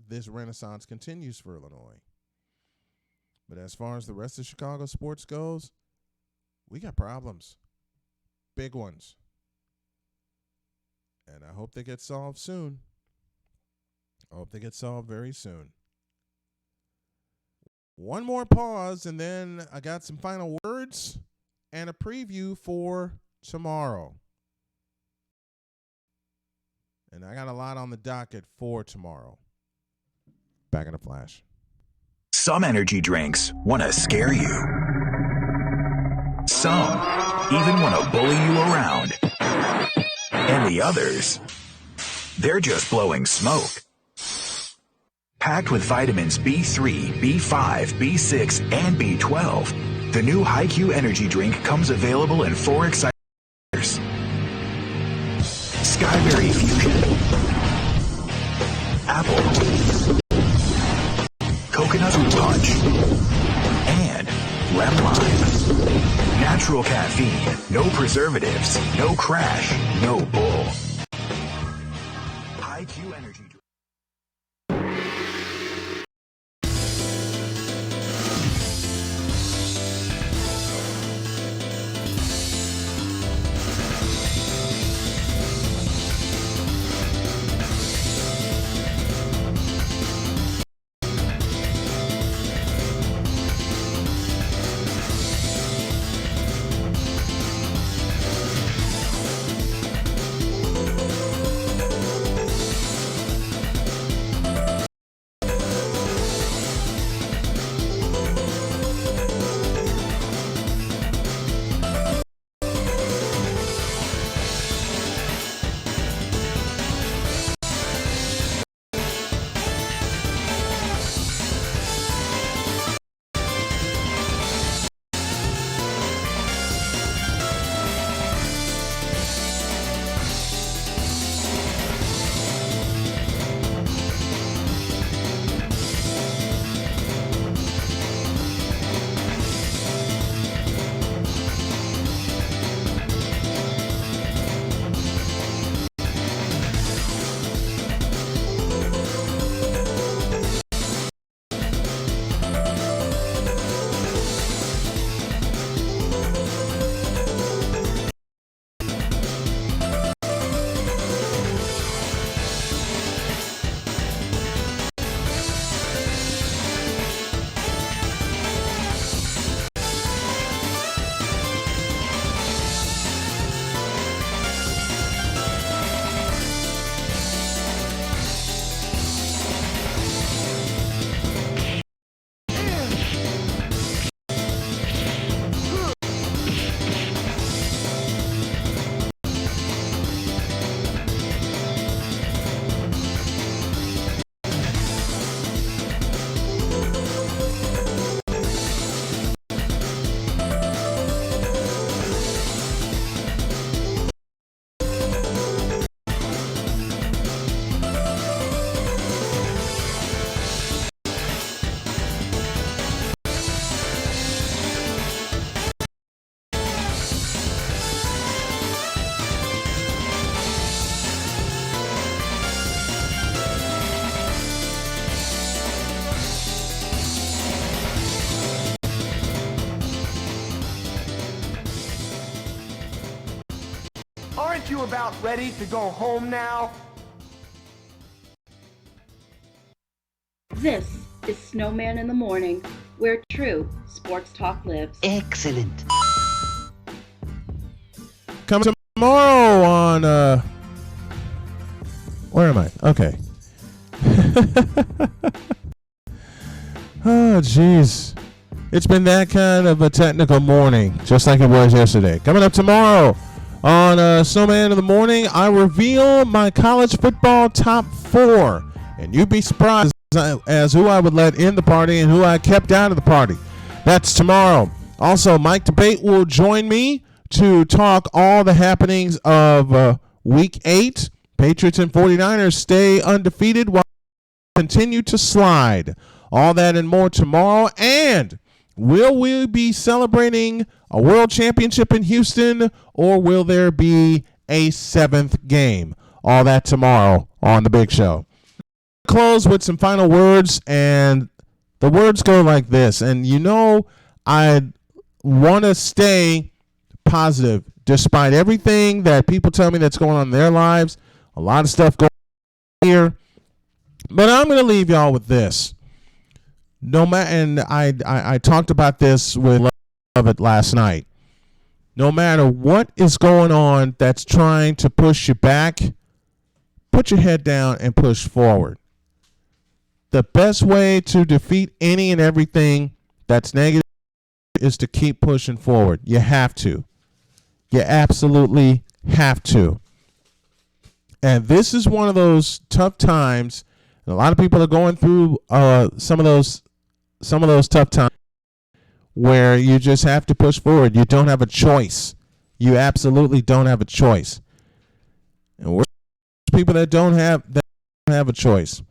[SPEAKER 8] this renaissance continues for Illinois. But as far as the rest of Chicago sports goes, we got problems. Big ones. And I hope they get solved soon. I hope they get solved very soon. One more pause, and then I got some final words and a preview for tomorrow. And I got a lot on the docket for tomorrow. Back in a flash.
[SPEAKER 2] Some energy drinks want to scare you. Some even want to bully you around. And the others, they're just blowing smoke. Packed with vitamins B3, B5, B6, and B12, the new HiQ energy drink comes available in 4 exciting flavors. Skyberry Fusion, Apple, Coconut Punch, and Lemon Lime. Natural caffeine, no preservatives, no crash, no bull. HiQ energy drink.
[SPEAKER 4] Aren't you about ready to go home now?
[SPEAKER 23] This is Snowman in the Morning, where true sports talk lives.
[SPEAKER 3] Excellent.
[SPEAKER 8] Coming tomorrow on, where am I? Okay. Oh, jeez. It's been that kind of a technical morning, just like it was yesterday. Coming up tomorrow on Snowman in the Morning, I reveal my college football top 4. And you'd be surprised as who I would let in the party and who I kept out of the party. That's tomorrow. Also, Mike Debate will join me to talk all the happenings of Week 8. Patriots and 49ers stay undefeated while continue to slide. All that and more tomorrow. And will we be celebrating a world championship in Houston, or will there be a 7th game? All that tomorrow on The Big Show. Close with some final words, and the words go like this. And you know, I want to stay positive despite everything that people tell me that's going on in their lives. A lot of stuff going on here. But I'm going to leave y'all with this. No matter, and I talked about this with Lovett last night. No matter what is going on that's trying to push you back, put your head down and push forward. The best way to defeat any and everything that's negative is to keep pushing forward. You have to. You absolutely have to. And this is one of those tough times. And a lot of people are going through some of those tough times where you just have to push forward. You don't have a choice. You absolutely don't have a choice. And we're people that don't have a choice.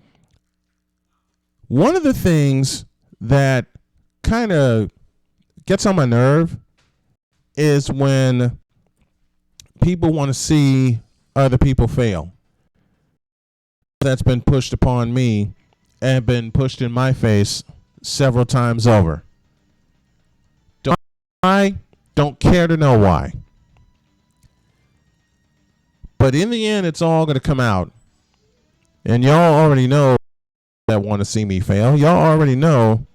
[SPEAKER 8] One of the things that kind of gets on my nerve is when people want to see other people fail. That's been pushed upon me and been pushed in my face several times over. I don't care to know why. But in the end, it's all going to come out. And y'all already know that want to see me fail. Y'all already know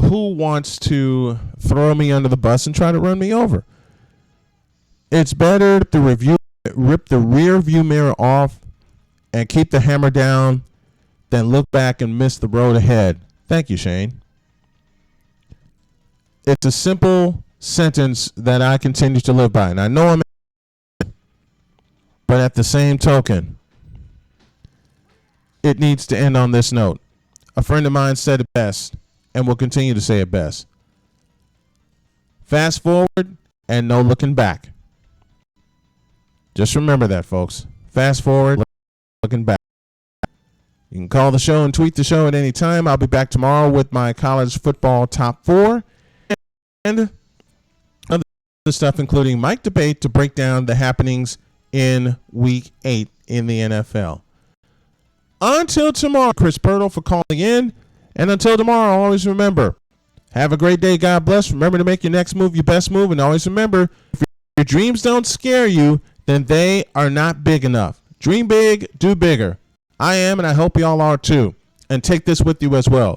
[SPEAKER 8] who wants to throw me under the bus and try to run me over. It's better to rip the rear view mirror off and keep the hammer down than look back and miss the road ahead. Thank you, Shane. It's a simple sentence that I continue to live by. And I know but at the same token, it needs to end on this note. A friend of mine said it best and will continue to say it best. Fast forward and no looking back. Just remember that, folks. Fast forward, looking back. You can call the show and tweet the show at any time. I'll be back tomorrow with my college football top 4 and other stuff, including Mike Debate, to break down the happenings in Week 8 in the NFL. Until tomorrow, Chris Pirtle for calling in. And until tomorrow, always remember, have a great day. God bless. Remember to make your next move your best move. And always remember, if your dreams don't scare you, then they are not big enough. Dream big, do bigger. I am, and I hope y'all are too. And take this with you as well.